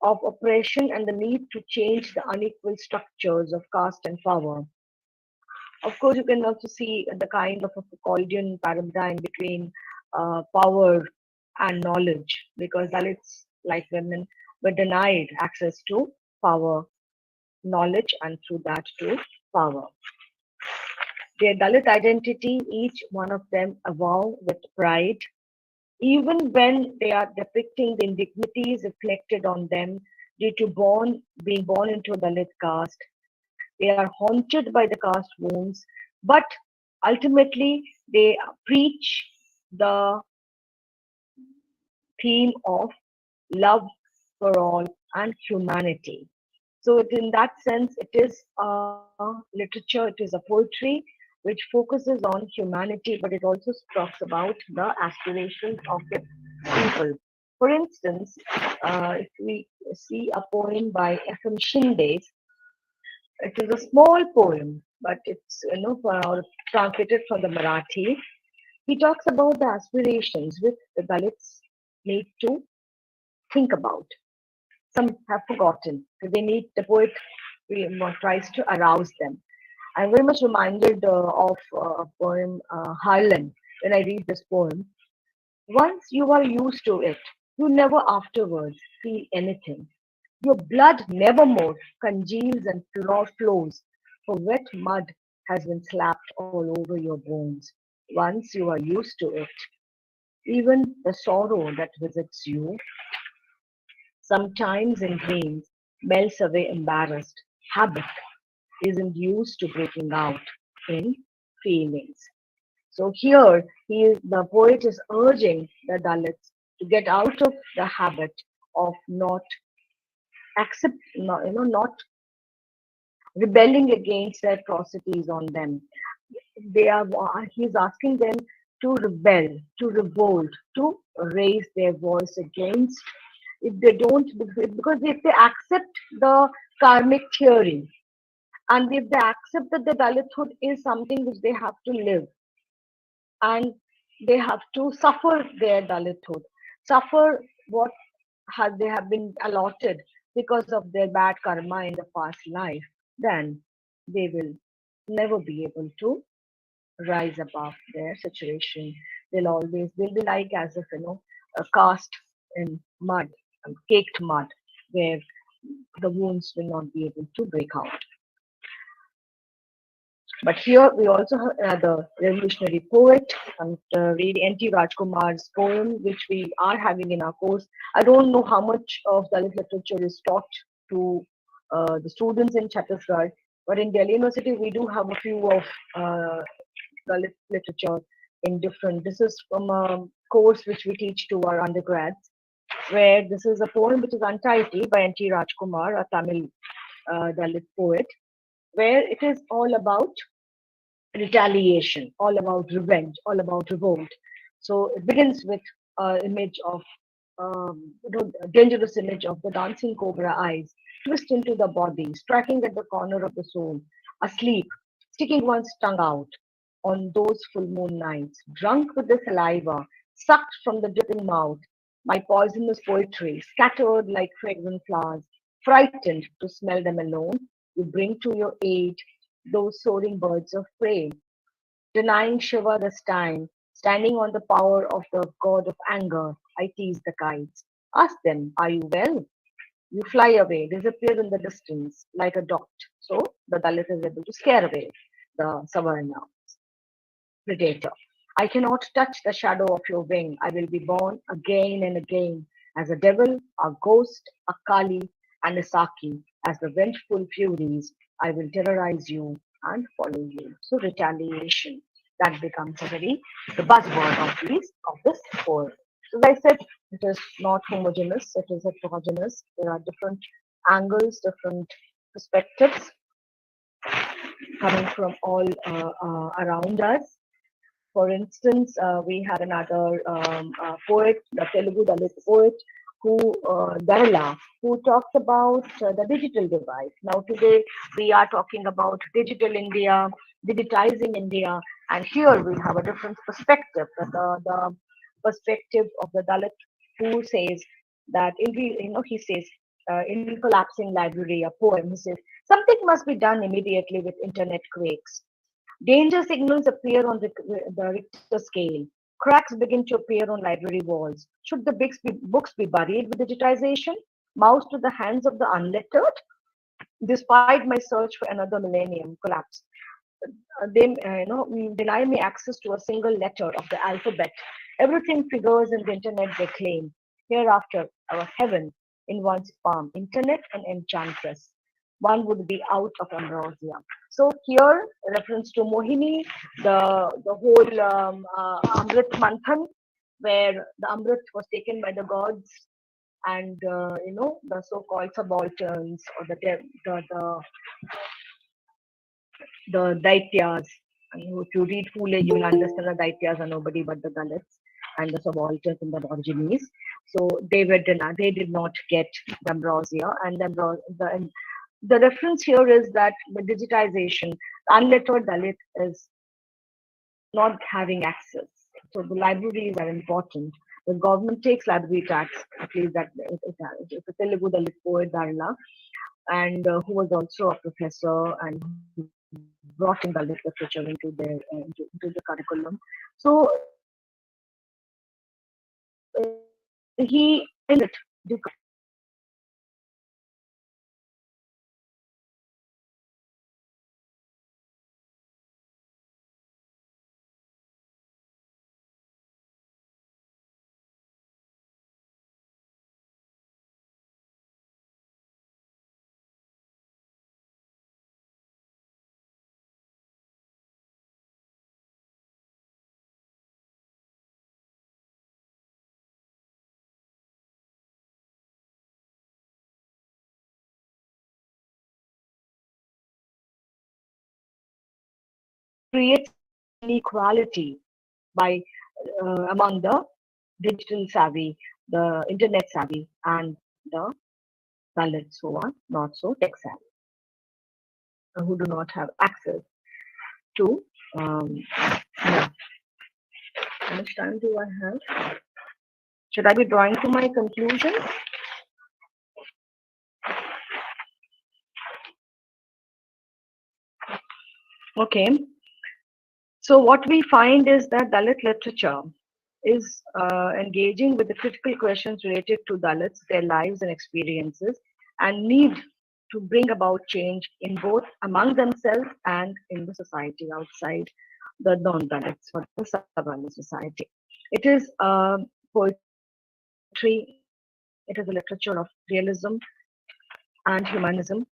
[SPEAKER 3] of oppression and the need to change the unequal structures of caste and power. Of course, you can also see the kind of a Foucauldian paradigm between power and knowledge, because Dalits, like women, were denied access to power, knowledge, and through that to power. Their Dalit identity, each one of them avow with pride, even when they are depicting the indignities reflected on them due to being born into a Dalit caste. They are haunted by the caste wounds, but ultimately they preach the theme of love for all and humanity. So in that sense, it is a literature, it is a poetry which focuses on humanity, but it also talks about the aspirations of the people. For instance, if we see a poem by F.M. Shinde, it is a small poem, but it's translated from the Marathi. He talks about the aspirations which the Dalits need to think about. Some have forgotten. So they need the poet tries to arouse them. I'm very much reminded of a poem, Harlan, when I read this poem. Once you are used to it, you never afterwards feel anything. Your blood nevermore congeals and flows, for wet mud has been slapped all over your bones. Once you are used to it, even the sorrow that visits you, sometimes in dreams, melts away embarrassed. Habit isn't used to breaking out in feelings. So here, the poet is urging the Dalits to get out of the habit of not not rebelling against the atrocities on them. He's asking them to rebel, to revolt, to raise their voice against. If they don't, because if they accept the karmic theory, and if they accept that the Dalithood is something which they have to live, and they have to suffer their Dalithood, suffer what they have been allotted because of their bad karma in the past life, then they will never be able to rise above their situation. They'll be like as if a cast in mud, caked mud, where the wounds will not be able to break out. But here we also have another revolutionary poet, and read N.T. Rajkumar's poem, which we are having in our course. I don't know how much of Dalit literature is taught to the students in Chhattisgarh, but in Delhi University we do have a few of Dalit literature in different. This is from a course which we teach to our undergrads, where this is a poem which is Untitled by N.T. Rajkumar, a Tamil Dalit poet, where it is all about retaliation, all about revenge, all about revolt. So it begins with an image of a dangerous image of the dancing cobra eyes, twist into the body, striking at the corner of the soul, asleep, sticking one's tongue out on those full moon nights, drunk with the saliva, sucked from the dripping mouth, my poisonous poetry, scattered like fragrant flowers, frightened to smell them alone, you bring to your aid those soaring birds of prey, denying Shiva this time, standing on the power of the god of anger, I tease the kites. Ask them, are you well? You fly away, disappear in the distance like a dot. So the Dalit is able to scare away the Savarna predator. I cannot touch the shadow of your wing. I will be born again and again as a devil, a ghost, a Kali, and a Saki. As the vengeful furies, I will terrorize you and follow you. So retaliation, that becomes a very the buzzword of this poem. So as I said, it is not homogeneous, it is heterogeneous. There are different angles, different perspectives coming from all around us. For instance, we have another poet, the Telugu Dalit poet, Darla, who talks about the digital divide. Now today we are talking about digital India, digitizing India, and here we have a different perspective. The perspective of the Dalit who says that he says in collapsing library, a poem. He says something must be done immediately with internet quakes. Danger signals appear on the Richter scale. Cracks begin to appear on library walls. Should the books be buried with digitization? Mouse to the hands of the unlettered? Despite my search for another millennium collapse, they deny me access to a single letter of the alphabet. Everything figures in the internet they claim. Hereafter, our heaven in one's palm, internet and enchantress. One would be out of ambrosia. So here, reference to Mohini, the whole Amrit Manthan, where the Amrit was taken by the gods, and the so-called subalterns or the Daityas. And if you read Fule, you will understand the Daityas are nobody but the Dalits and the subalterns and the Aborigines. So they were denied. They did not get the ambrosia, and The reference here is that the digitization, unlettered Dalit is not having access. So the libraries are important. The government takes library tax, at least that it's a Telugu Dalit poet Darla, and who was also a professor and brought in Dalit literature into the curriculum. So he creates inequality by among the digital savvy, the internet savvy, and the Dalits who are not so tech savvy, who do not have access to. Yeah. How much time do I have? Should I be drawing to my conclusion? Okay. So what we find is that Dalit literature is engaging with the critical questions related to Dalits, their lives and experiences, and need to bring about change in both among themselves and in the society outside the non-Dalits or the Savarna society. It is poetry, it is a literature of realism and humanism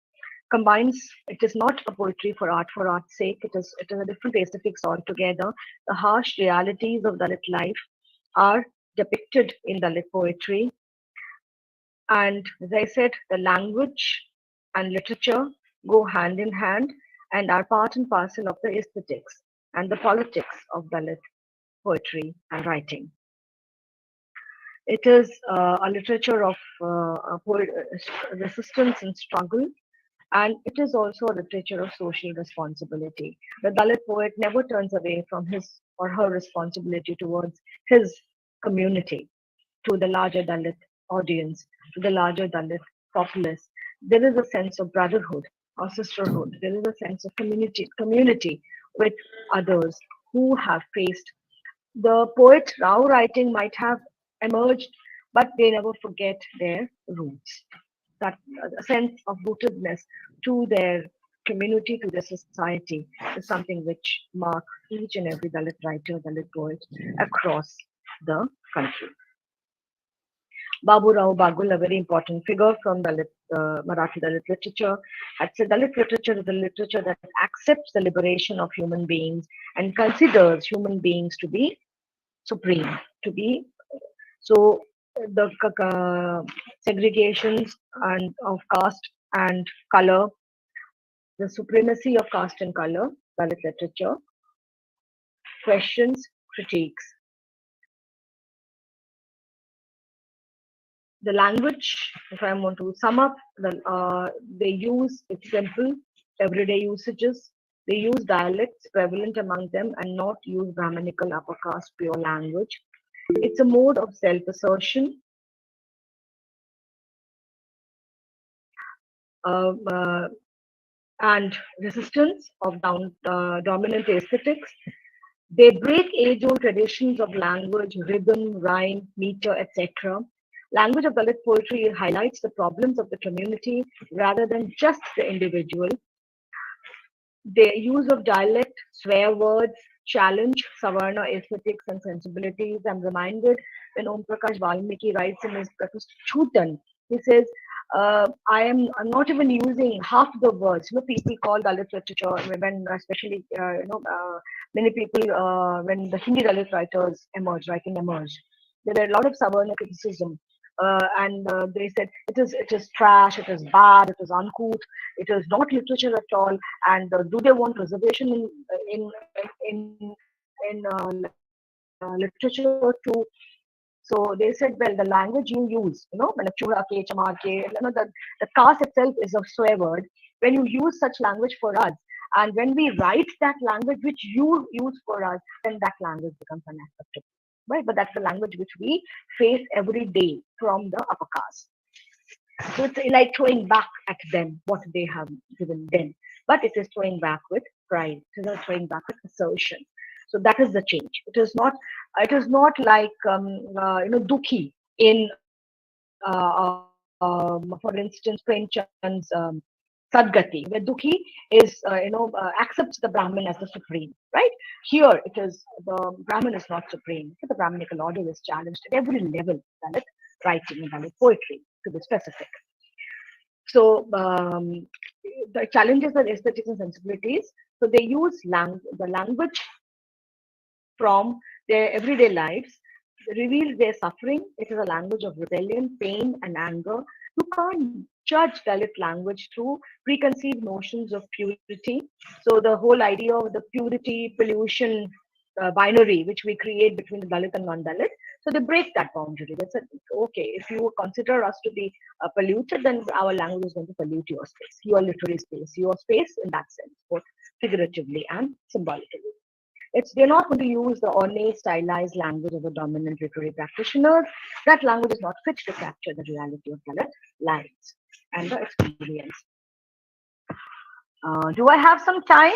[SPEAKER 3] combines. It is not a poetry for art's sake. It is a different aesthetics altogether. The harsh realities of Dalit life are depicted in Dalit poetry, and as I said, the language and literature go hand in hand and are part and parcel of the aesthetics and the politics of Dalit poetry and writing. It is a literature of resistance and struggle, and it is also a literature of social responsibility. The Dalit poet never turns away from his or her responsibility towards his community, to the larger Dalit audience, to the larger Dalit populace. There is a sense of brotherhood or sisterhood. There is a sense of community with others who have faced. The poet Rao writing might have emerged, but they never forget their roots. That sense of rootedness to their community, to their society, is something which mark each and every Dalit writer, Dalit poet across the country. Babu Rao Bagul, a very important figure from Dalit, Marathi Dalit literature, had said Dalit literature is a literature that accepts the liberation of human beings and considers human beings to be supreme, to be so the segregations and of caste and color, the supremacy of caste and color, Dalit literature questions, critiques. The language, if I want to sum up, they use it's simple, everyday usages. They use dialects prevalent among them and not use Brahminical upper caste pure language. It's a mode of self-assertion, uh, and resistance of dominant aesthetics. They break age-old traditions of language, rhythm, rhyme, meter, etc. Language of Dalit poetry highlights the problems of the community rather than just the individual. The use of dialect, swear words, challenge Savarna aesthetics and sensibilities. I'm reminded when Om Prakash Valmiki writes in his preface to Chutan, he says, I'm not even using half the words. People call Dalit literature when, especially, many people when the Hindi Dalit writers writing emerged. There were a lot of Savarna criticism, and they said it is trash, it is bad, it is uncouth, it is not literature at all. And do they want reservation in literature to support So they said, well, the language you use, matlab chura ke, chamar ke, the cast itself is a swear word. When you use such language for us, and when we write that language which you use for us, then that language becomes unacceptable. Right? But that's the language which we face every day from the upper caste. So it's like throwing back at them what they have given them. But it is throwing back with pride. It is throwing back with assertion. So that is the change. It is not like Dukhi in for instance Premchand's Sadgati, where Dukhi is accepts the Brahmin as the supreme, right? Here it is the Brahmin is not supreme. So the Brahminical order is challenged at every level. Dalit writing and Dalit poetry, to be specific. So the challenges are aesthetics and sensibilities. So they use the language from their everyday lives, reveal their suffering. It is a language of rebellion, pain, and anger. You can't judge Dalit language through preconceived notions of purity. So the whole idea of the purity pollution binary which we create between the Dalit and non-Dalit. So they break that boundary. They said, okay, if you consider us to be polluted, then our language is going to pollute your space, your literary space, your space in that sense, both figuratively and symbolically. They're not going to use the ornate, stylized language of the dominant literary practitioners. That language is not fit to capture the reality of Dalit lives and the experience. Do I have some time?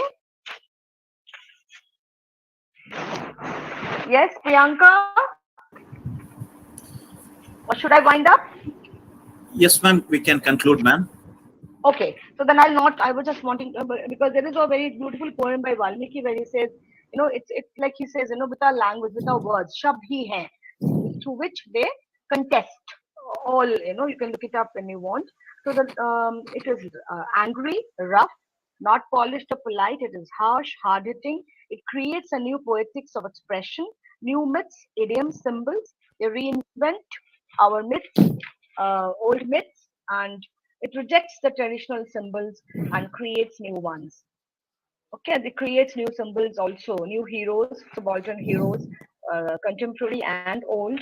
[SPEAKER 3] Yes, Priyanka? Or should I wind up?
[SPEAKER 4] Yes, ma'am. We can conclude, ma'am.
[SPEAKER 3] Okay, so then I'll not. I was just wanting because there is a very beautiful poem by Valmiki where he says, it's like he says, with our language, with our words, shabd hi hai, through which they contest all. You can look it up when you want. So that it is angry, rough, not polished or polite. It is harsh, hard hitting. It creates a new poetics of expression, new myths, idioms, symbols. They reinvent our myths, old myths, and it rejects the traditional symbols and creates new ones. Okay, it creates new symbols also, new heroes, subaltern heroes, contemporary and old,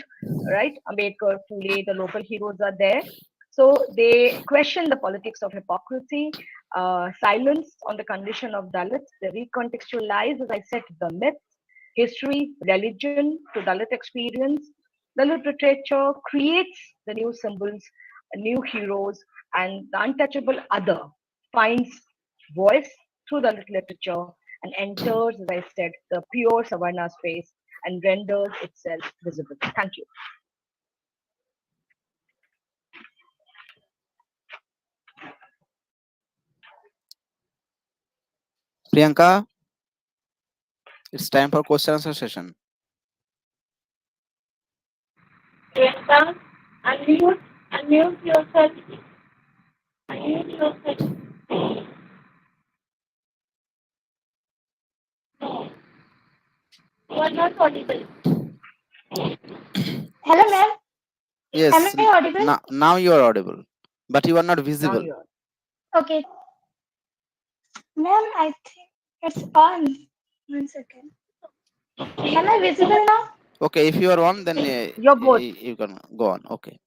[SPEAKER 3] right? Ambedkar, Phule, the local heroes are there. So they question the politics of hypocrisy, silence on the condition of Dalits. They recontextualize, as I said, the myths, history, religion to Dalit experience. Dalit literature creates the new symbols, new heroes, and the untouchable other finds voice through the literature and enters, as I said, the pure Savarna space and renders itself visible. Thank you.
[SPEAKER 1] Priyanka, it's time for question answer session.
[SPEAKER 2] Priyanka, unmute yourself. Unmute yourself. You are not audible.
[SPEAKER 5] Hello, ma'am. Am
[SPEAKER 1] Yes,
[SPEAKER 5] I audible?
[SPEAKER 1] now you are audible, but you are not
[SPEAKER 3] Now
[SPEAKER 1] visible.
[SPEAKER 3] you are.
[SPEAKER 5] Okay, ma'am, I think it's on. 1 second. Am I visible now?
[SPEAKER 1] Okay, if you are on, then
[SPEAKER 3] You're both.
[SPEAKER 1] you can go on. Okay.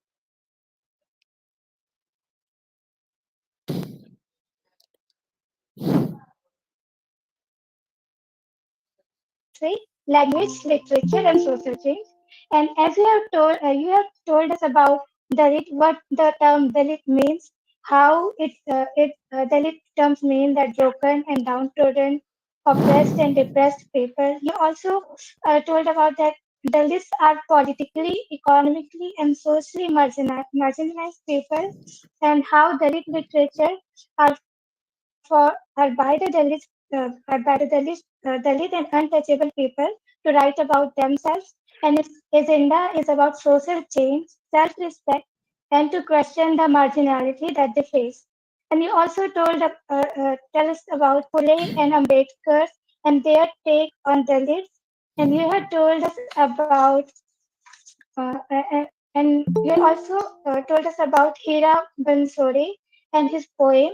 [SPEAKER 5] History, language, literature, and social change. And as you have told us about Dalit, what the term Dalit means, how Dalit terms mean that broken and downtrodden, oppressed and depressed people. You also told about that Dalits are politically, economically, and socially marginalized people, and how Dalit literature are by the Dalit and untouchable people to write about themselves, and its agenda is about social change, self-respect, and to question the marginality that they face. And you also tell us about Phule and Ambedkar and their take on Dalits, and you had told us about and you also told us about Hira Bansore and his poem,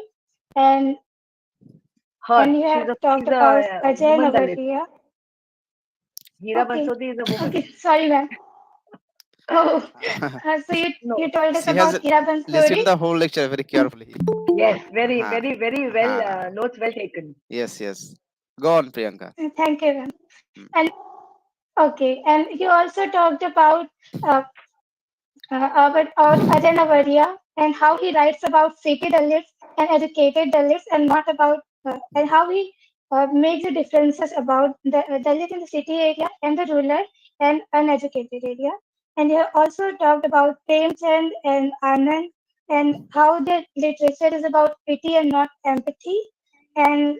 [SPEAKER 5] and
[SPEAKER 3] Her.
[SPEAKER 5] and you have
[SPEAKER 3] She's
[SPEAKER 5] talked
[SPEAKER 3] a
[SPEAKER 5] about Ajay
[SPEAKER 3] woman Dalit.
[SPEAKER 5] Navatia.
[SPEAKER 3] Hira
[SPEAKER 5] Okay,
[SPEAKER 3] Bansodi is a woman.
[SPEAKER 5] okay, sorry, ma'am. Oh, so
[SPEAKER 3] No.
[SPEAKER 5] you told us
[SPEAKER 1] She has
[SPEAKER 5] about Hiraban
[SPEAKER 1] listened
[SPEAKER 5] story.
[SPEAKER 1] the whole lecture very carefully.
[SPEAKER 3] Yes, very,
[SPEAKER 1] Uh-huh.
[SPEAKER 3] very, very well.
[SPEAKER 1] Uh-huh.
[SPEAKER 3] Notes well taken.
[SPEAKER 1] Yes, yes. Go on, Priyanka.
[SPEAKER 5] Thank you, ma'am.
[SPEAKER 1] Mm.
[SPEAKER 5] And okay, and you also talked about uh, Ajay Navaria and how he writes about city Dalits and educated Dalits and not about, and how he makes the differences about the Dalit in the city area and the rural and uneducated area. And he also talked about Premchand and Anand and how the literature is about pity and not empathy. And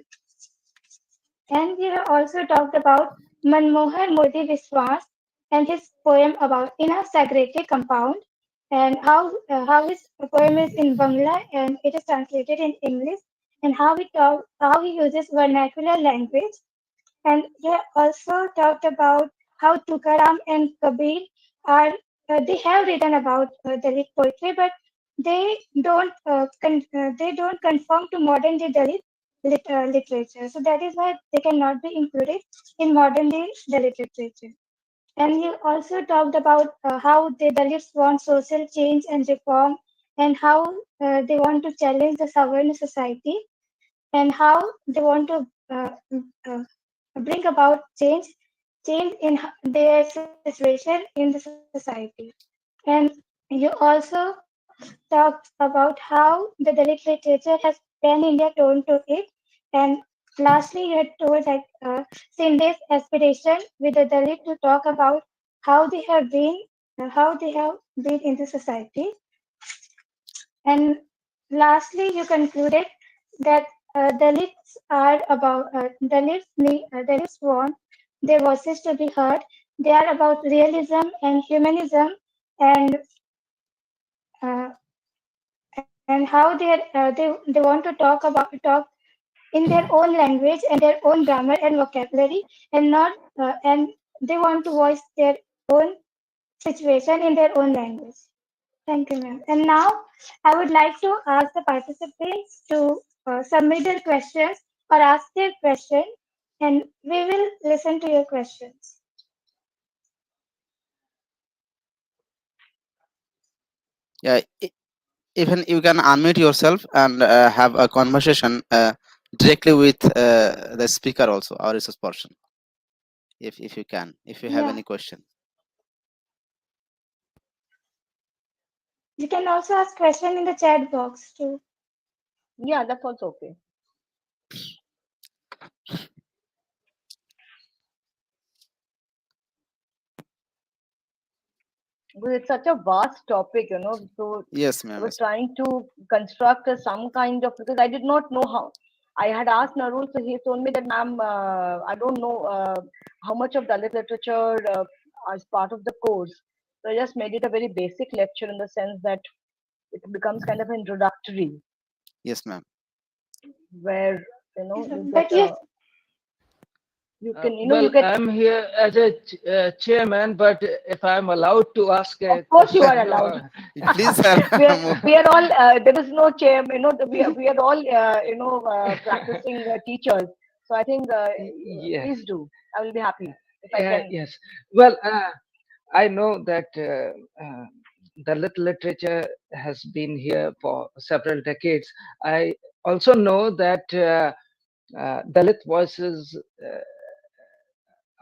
[SPEAKER 5] and we have also talked about Manmohan Modi Viswas and his poem about In a Segregated Compound, and how his poem is in Bangla and it is translated in English, and how he uses vernacular language. And he also talked about how Tukaram and Kabir are they have written about Dalit poetry, but they they don't conform to modern day Dalit literature. So that is why they cannot be included in modern day Dalit literature. And he also talked about how the Dalits want social change and reform, and how they want to challenge the sovereign society, and how they want to uh, bring about change in their situation in the society. And you also talked about how the Dalit literature has pan-India tone to it. And lastly, you had told that Sindh's aspiration with the Dalit to talk about how they have been in the society. And lastly, you concluded that Dalits want their voices to be heard. They are about realism and humanism, and uh, and how they want to talk in their own language and their own grammar and vocabulary, and not and they want to voice their own situation in their own language. Thank you, ma'am. And now I would like to ask the participants to submit their questions or ask their question, and we will listen to your questions.
[SPEAKER 1] Yeah, even you can unmute yourself and have a conversation directly with the speaker also, or resource person, if you can, if you have
[SPEAKER 5] Yeah,
[SPEAKER 1] any question.
[SPEAKER 5] you can also ask question in the chat box too.
[SPEAKER 3] Yeah, that's also okay. Because it's such a vast topic, So
[SPEAKER 1] Yes,
[SPEAKER 3] I
[SPEAKER 1] ma'am.
[SPEAKER 3] was
[SPEAKER 1] Yes.
[SPEAKER 3] trying to construct some kind of, because I did not know how. I had asked Narul, so he told me that, ma'am, I don't know how much of Dalit literature as part of the course. So I just made it a very basic lecture in the sense that it becomes kind of introductory,
[SPEAKER 1] Yes, ma'am.
[SPEAKER 3] where you get
[SPEAKER 5] But yes,
[SPEAKER 3] you can you
[SPEAKER 6] Well,
[SPEAKER 3] get.
[SPEAKER 6] I'm here as a chairman, but if I'm allowed to ask
[SPEAKER 3] Of
[SPEAKER 6] a
[SPEAKER 3] course, you are
[SPEAKER 6] question,
[SPEAKER 3] allowed.
[SPEAKER 6] or
[SPEAKER 1] Please, sir.
[SPEAKER 3] We are all there is no chair, we are all practicing teachers. So I think
[SPEAKER 6] yes,
[SPEAKER 3] please do. I will be happy if I can.
[SPEAKER 6] yes. Well, I know that the literature has been here for several decades. I also know that Dalit voices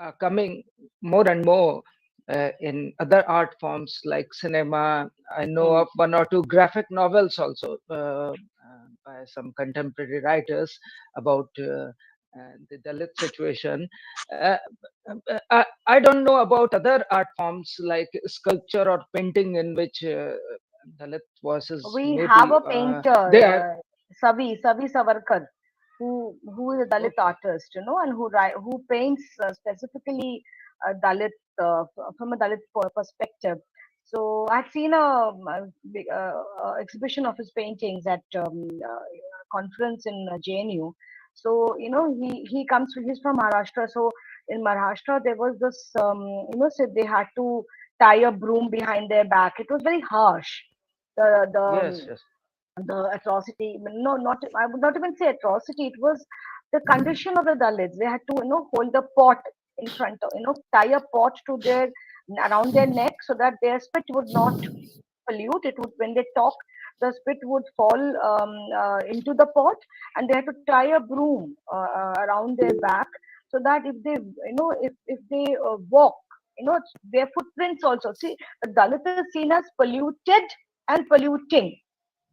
[SPEAKER 6] are coming more and more in other art forms like cinema. I know
[SPEAKER 3] Hmm.
[SPEAKER 6] of one or two graphic novels also by some contemporary writers about the Dalit situation. Uh, I don't know about other art forms like sculpture or painting in which Dalit voices
[SPEAKER 3] We have
[SPEAKER 6] maybe
[SPEAKER 3] a
[SPEAKER 6] they are.
[SPEAKER 3] painter, Savi Savarkar, who is a Dalit
[SPEAKER 6] Okay.
[SPEAKER 3] artist, and who paints specifically Dalit from a Dalit perspective. So I've seen a big exhibition of his paintings at conference in JNU. So he's from Maharashtra. So in Maharashtra there was this so they had to tie a broom behind their back. It was very harsh. The the
[SPEAKER 6] Yes,
[SPEAKER 3] um,
[SPEAKER 6] yes.
[SPEAKER 3] the atrocity. No, not I would not even say atrocity. It was the condition of the Dalits. They had to hold the pot in front of tie a pot to their around their neck so that their spit would not pollute. It would, when they talk, the spit would fall into the pot, and they had to tie a broom around their back so that if they, if they walk, their footprints also. See, the Dalit is seen as polluted and polluting.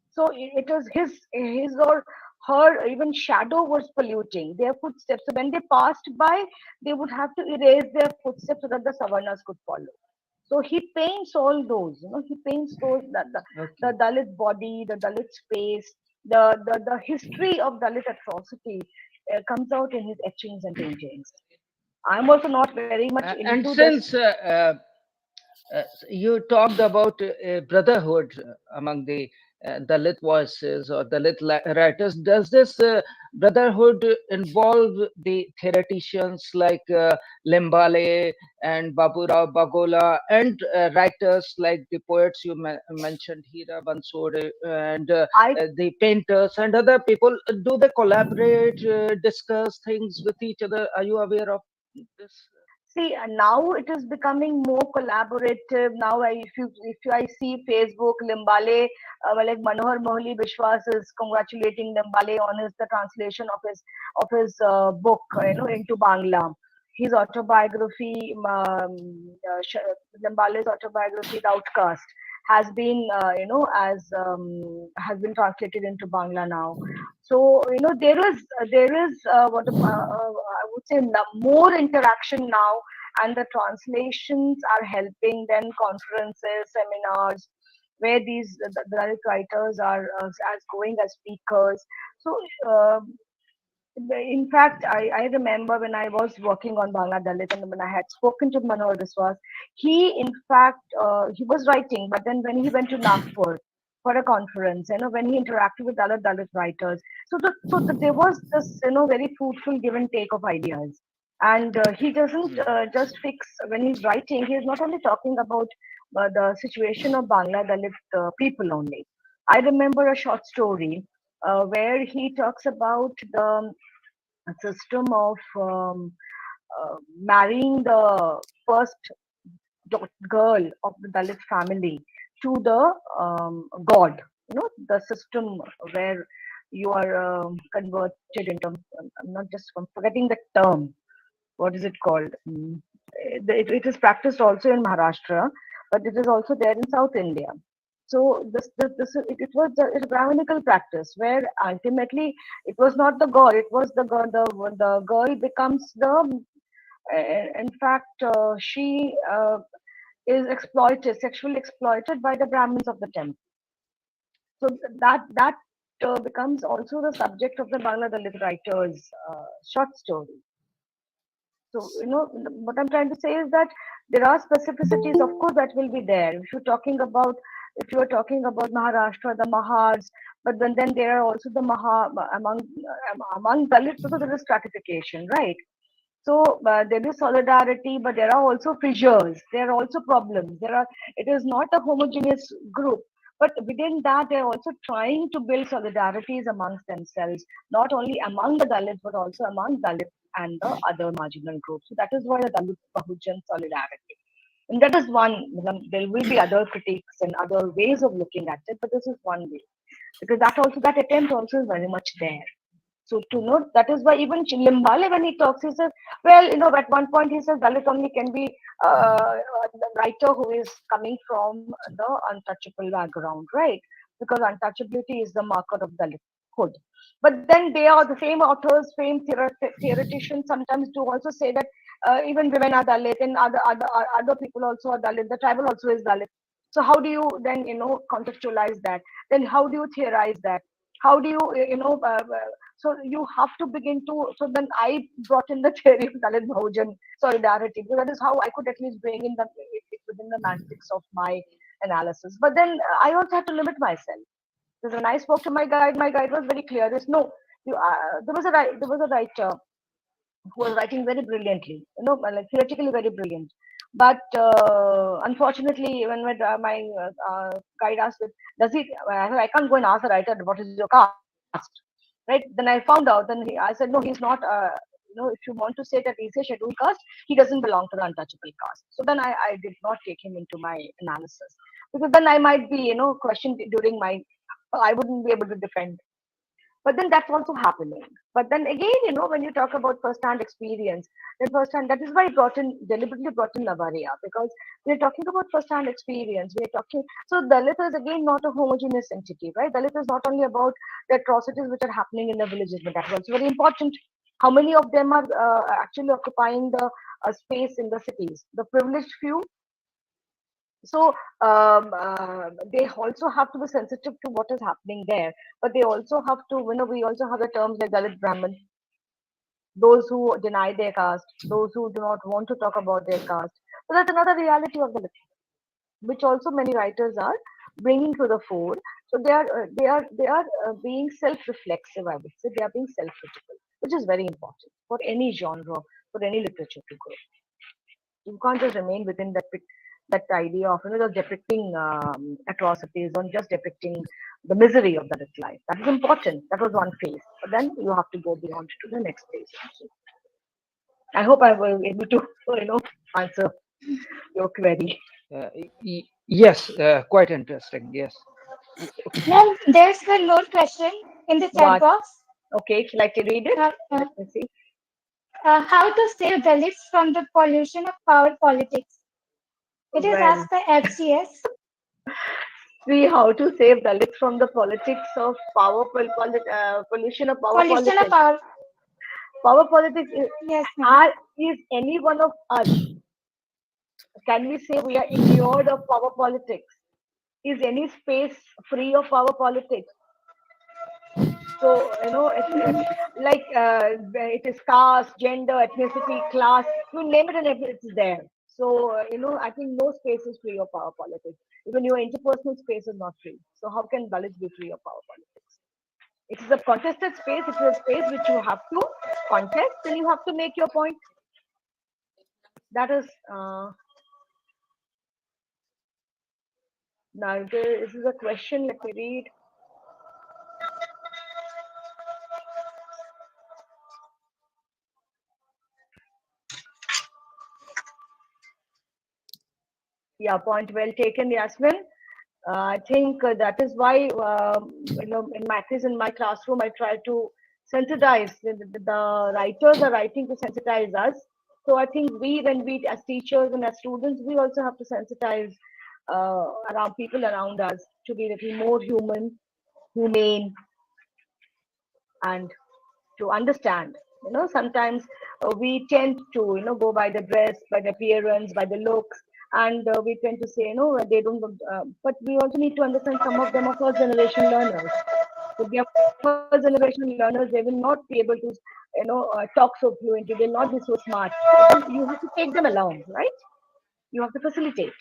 [SPEAKER 3] So it was his or her even shadow was polluting their footsteps. So when they passed by, they would have to erase their footsteps so that the Savarnas could follow. So he paints all those, he paints those, the
[SPEAKER 6] Okay.
[SPEAKER 3] Dalit body, the Dalit space, the history of Dalit atrocity comes out in his etchings and paintings. I'm also not very much into
[SPEAKER 6] And
[SPEAKER 3] this.
[SPEAKER 6] since you talked about brotherhood among the Dalit voices or Dalit writers, does this brotherhood involve the theoreticians like Limbale and Baburao Bagola and writers like the poets you mentioned, Hira Bansore, and
[SPEAKER 3] I
[SPEAKER 6] the painters and other people? Do they collaborate, discuss things with each other? Are you aware of this?
[SPEAKER 3] See, now it is becoming more collaborative. Now, if I see Facebook, Limbale, like Manohar Mohli Vishwas is congratulating Limbale on his the translation of his book, into Bangla. His autobiography, Limbale's autobiography, The Outcast, has been, has been translated into Bangla now. So there is I would say more interaction now, and the translations are helping. Then conferences, seminars, where these the Dalit writers are as going as speakers. So in fact, I remember when I was working on Bangla Dalit and when I had spoken to Manohar Biswas, he in fact he was writing, but then when he went to Nagpur for a conference, when he interacted with other Dalit writers, there was this very fruitful give and take of ideas. And he doesn't just fix when he's writing. He's not only talking about the situation of Bangla Dalit people only. I remember a short story where he talks about the system of marrying the first girl of the Dalit family to the god. The system where you are converted into. I'm not just I'm forgetting the term. What is it called? It is practiced also in Maharashtra, but it is also there in South India. So it was a Brahminical practice where ultimately it was not the god, it was the girl. The girl becomes the. In fact, she is exploited, sexually exploited by the Brahmins of the temple. So that becomes also the subject of the Bangla Dalit writer's short story. So, what I'm trying to say is that there are specificities, of course, that will be there. If you are talking about Maharashtra, the Mahars, but then there are also the among Dalits, also there is stratification, right? So there is solidarity, but there are also fissures. There are also problems. It is not a homogeneous group, but within that, they are also trying to build solidarities amongst themselves, not only among the Dalits, but also among Dalits and the other marginal groups. So that is why the Dalit Bahujan solidarity. And that is one. There will be other critiques and other ways of looking at it, but this is one way, because that attempt also is very much there. So to note, that is why even Limbale, when he talks, he says, well, at one point he says Dalit only can be the writer who is coming from the untouchable background, right? Because untouchability is the marker of Dalithood. But then they are the same authors, same theoreticians sometimes do also say that even women are Dalit and other people also are Dalit. The tribal also is Dalit. So how do you then contextualize that? Then how do you theorize that? How do you so you have to begin to. So then I brought in the theory of Dalit Bahujan solidarity, because that is how I could at least bring in it within the matrix of my analysis. But then I also had to limit myself, because when I spoke to my guide was very clear. There's no there was a writer who was writing very brilliantly, like theoretically very brilliant. But unfortunately, when guide asked, does he? I can't go and ask the writer what is your caste, right? Then I found out. Then I said, no, he's not. if you want to say that he's a scheduled caste, he doesn't belong to the untouchable caste. So then I did not take him into my analysis, because then I might be, questioned during my, I wouldn't be able to defend. But then that's also happening. But then again, when you talk about first-hand experience, then first-hand, that is why I deliberately brought in Lavaria, because we're talking about first-hand experience. We're talking, so Dalit is again not a homogeneous entity, right? Dalit is not only about the atrocities which are happening in the villages, but that's also very important. How many of them are actually occupying the space in the cities? The privileged few. So they also have to be sensitive to what is happening there, but they also have to, we also have the terms like Dalit Brahmin, those who deny their caste, those who do not want to talk about their caste. So that's another reality of the which also many writers are bringing to the fore. So they are being self-reflexive. I would say they are being self-critical, which is very important for any genre, for any literature to grow. You can't just remain within that idea of just depicting atrocities or just depicting the misery of that life. That is important. That was one phase, but then you have to go beyond to the next phase. I hope I was able to answer your query.
[SPEAKER 6] Yes, quite interesting. Yes.
[SPEAKER 5] Ma'am, there's one more question in the chat
[SPEAKER 3] What?
[SPEAKER 5] box.
[SPEAKER 3] Okay, shall I read it?
[SPEAKER 5] Uh, uh,
[SPEAKER 3] Let me see.
[SPEAKER 5] how to save Dalits from the pollution of power politics? It is
[SPEAKER 3] Well,
[SPEAKER 5] asked by FCS.
[SPEAKER 3] see how to save Dalits from the politics of pollution of power
[SPEAKER 5] Pollution of
[SPEAKER 3] politics.
[SPEAKER 5] power.
[SPEAKER 3] Power politics
[SPEAKER 5] Yes, ma'am.
[SPEAKER 3] is any one of us. Can we say we are inured of power politics? Is any space free of power politics? So it's like it is caste, gender, ethnicity, class. You name it, and it's there. So I think no space is free of power politics. Even your interpersonal space is not free. So how can Dalits be free of power politics? It is a contested space. It is a space which you have to contest, and you have to make your point. That is now. This is a question. Let me read. Yeah, point well taken, Yasmin. I think that is why, in my classroom, I try to sensitize. The writers are writing to sensitize us. So I think when we, as teachers and as students, we also have to sensitize around people around us to be a little more human, humane, and to understand. Sometimes we tend to, go by the dress, by the appearance, by the looks, and we tend to say, they don't. But we also need to understand some of them are first generation learners. If they are first generation learners, they will not be able to, talk so fluently. They'll not be so smart. But then you have to take them along, right? You have to facilitate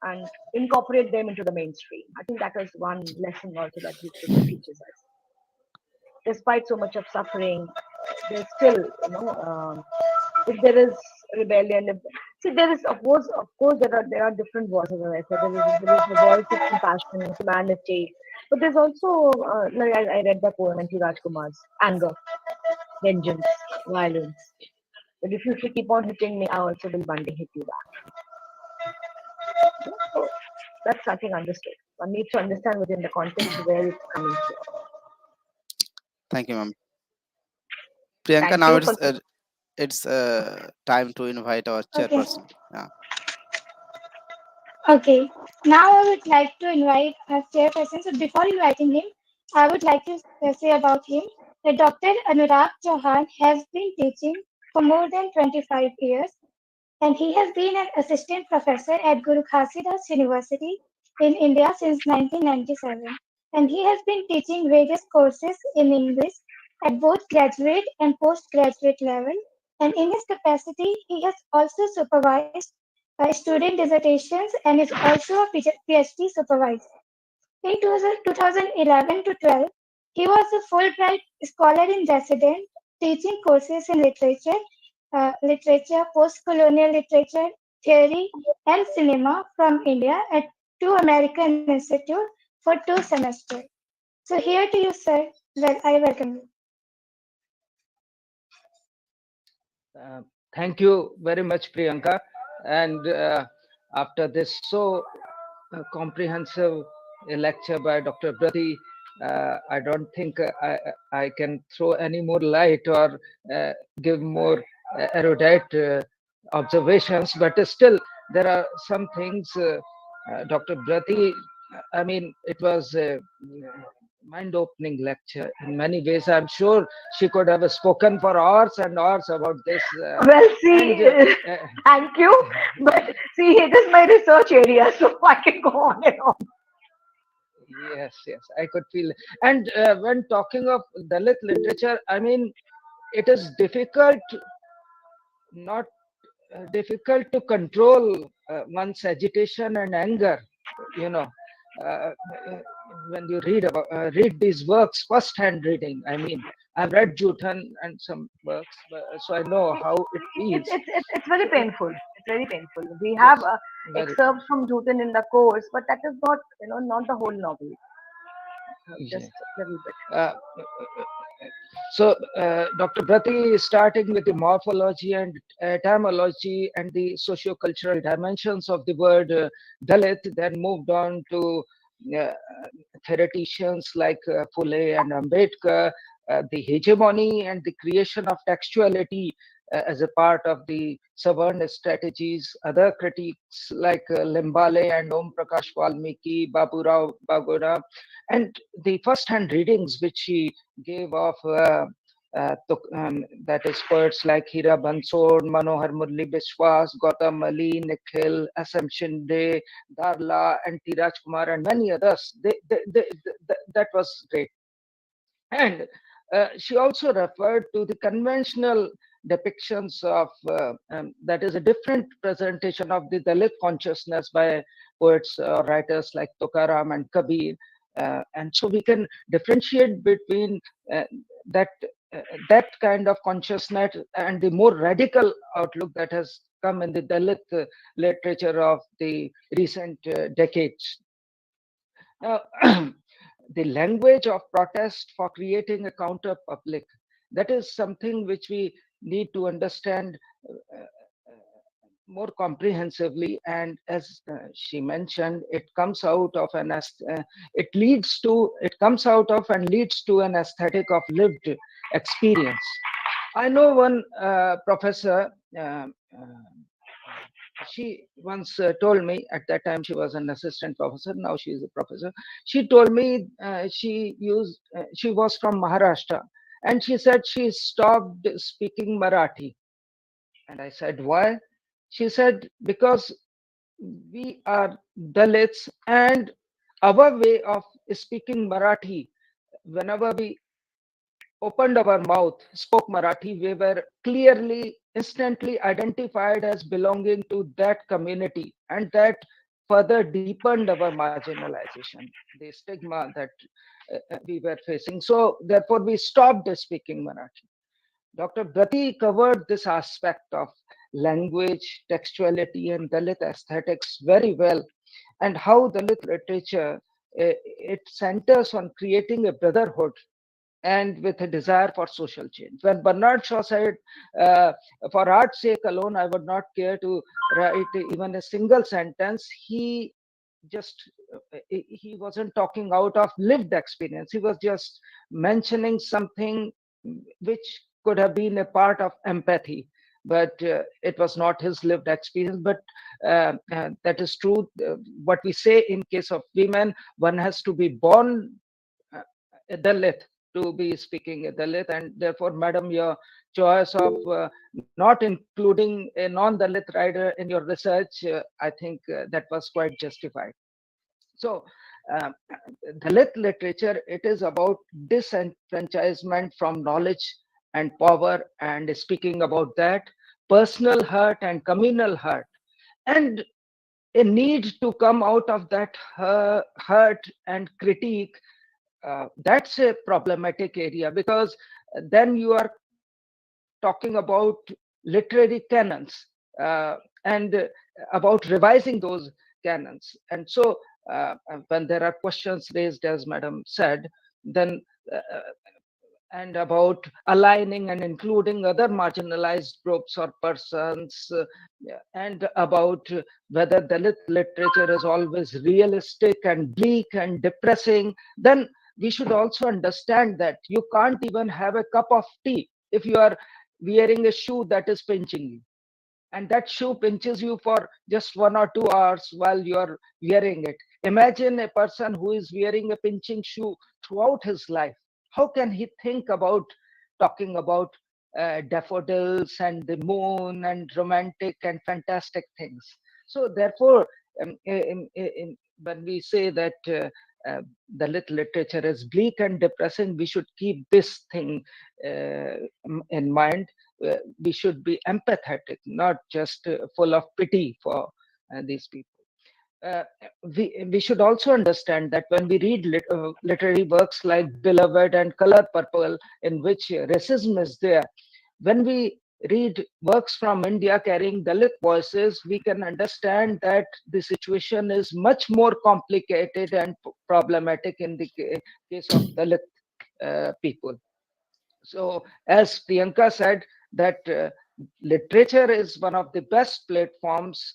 [SPEAKER 3] and incorporate them into the mainstream. I think that is one lesson also that literature teaches us. Despite so much of suffering, there's still, if there is rebellion, see, there is, of course, there are different voices. As I said, there is the voice of compassion, humanity, but there's also, like I read the poem N.T. Rajkumar's anger, vengeance, violence. But if you keep on hitting me, I also will one day hit you back. So that's something understood. One needs to understand within the context where it's coming from.
[SPEAKER 1] Thank you, ma'am. Priyanka,
[SPEAKER 3] Thank
[SPEAKER 1] now
[SPEAKER 3] you
[SPEAKER 1] it's
[SPEAKER 3] for
[SPEAKER 1] time to invite our
[SPEAKER 5] Okay.
[SPEAKER 1] chairperson. Yeah.
[SPEAKER 5] Okay. Now I would like to invite our chairperson. So before inviting him, I would like to say about him that Dr. Anurag Chauhan has been teaching for more than 25 years, and he has been an assistant professor at Guru Ghasidas University in India since 1997. And he has been teaching various courses in English at both graduate and postgraduate level. And in his capacity, he has also supervised student dissertations and is also a PhD supervisor. In 2011 to 12, he was a Fulbright scholar in residence, teaching courses in literature, post-colonial literature, theory, and cinema from India at two American institutes for 2 semesters. So here to you, sir. Well, I welcome you.
[SPEAKER 6] Thank you very much, Priyanka. And after this comprehensive lecture by Dr. Brati, I don't think I can throw any more light or give more erudite observations, but still, there are some things Dr. Brati, I mean, it was a mind-opening lecture in many ways. I'm sure she could have spoken for hours and hours about this.
[SPEAKER 3] Well,
[SPEAKER 6] And
[SPEAKER 3] see, thank you. But see, it is my research area, so I can go on and on.
[SPEAKER 6] yes, yes, I could feel. And when talking of Dalit literature, I mean, it is difficult, not difficult to control one's agitation and anger. You know, uh, uh, when you read these works, first-hand reading. I mean, I've read Juthan and some works, so I know how it feels.
[SPEAKER 3] It's very painful. It's very painful. We have
[SPEAKER 6] Yes, very.
[SPEAKER 3] excerpts from Juten in the course, but that is not, not the whole novel.
[SPEAKER 6] Yeah.
[SPEAKER 3] Just a little bit.
[SPEAKER 6] So, Dr. Brati is starting with the morphology and etymology and the socio-cultural dimensions of the word Dalit, then moved on to uh, theoreticians like Phule and Ambedkar, the hegemony and the creation of textuality as a part of the Savern strategies. Other critics like Limbale and Om Prakash Valmiki, Baburao Bagoda, and the first-hand readings which he gave of that is poets like Hira Bansod, Manohar Murli Biswas, Gautam Ali, Nikhil, S.M. Shinde, Darla, and Tiraj Kumar, and many others. That was great. And she also referred to the conventional depictions of that is a different presentation of the Dalit consciousness by poets or writers like Tokaram and Kabir. And so we can differentiate between uh, that that kind of consciousness and the more radical outlook that has come in the Dalit literature of the recent decades. Now, the language of protest for creating a counter public, that is something which we need to understand more comprehensively. And as she mentioned, it comes out of it comes out of and leads to an aesthetic of lived experience. I know one professor. She once told me, at that time she was an assistant professor, now she is a professor. She told me she was from Maharashtra, and she said she stopped speaking Marathi. And I said, why? She said, because we are Dalits, and our way of speaking Marathi, whenever we opened our mouth, spoke Marathi, we were clearly, instantly identified as belonging to that community. And that further deepened our marginalization, the stigma that we were facing. So, therefore, we stopped speaking Marathi. Dr. Brati covered this aspect of language, textuality, and Dalit aesthetics very well, and how Dalit literature it centers on creating a brotherhood and with a desire for social change. When Bernard Shaw said, uh, for art's sake alone, I would not care to write even a single sentence, just he wasn't talking out of lived experience. He was just mentioning something which could have been a part of empathy, but it was not his lived experience. But that is true. What we say in case of women, one has to be born a Dalit to be speaking a Dalit, and therefore, madam, your choice of not including a non-Dalit writer in your research, I think that was quite justified. So, uh, Dalit literature, it is about disenfranchisement from knowledge and power, and speaking about that, personal hurt and communal hurt, and a need to come out of that hurt and critique. That's a problematic area, because then you are talking about literary canons and about revising those canons. And so, when there are questions raised, as Madam said, then and about aligning and including other marginalized groups or persons, yeah, and about whether Dalit literature is always realistic and bleak and depressing, then we should also understand that you can't even have a cup of tea if you are wearing a shoe that is pinching you, and that shoe pinches you for just 1 or 2 hours while you're wearing it. Imagine a person who is wearing a pinching shoe throughout his life. How can he think about talking about daffodils and the moon and romantic and fantastic things? So, therefore, when we say that the literature is bleak and depressing, we should keep this thing in mind. We should be empathetic, not just full of pity for these people. Uh, we should also understand that when we read literary works like Beloved and Color Purple, in which racism is there, when we read works from India carrying Dalit voices, we can understand that the situation is much more complicated and problematic in the case of Dalit people. So, as Priyanka said, that literature is one of the best platforms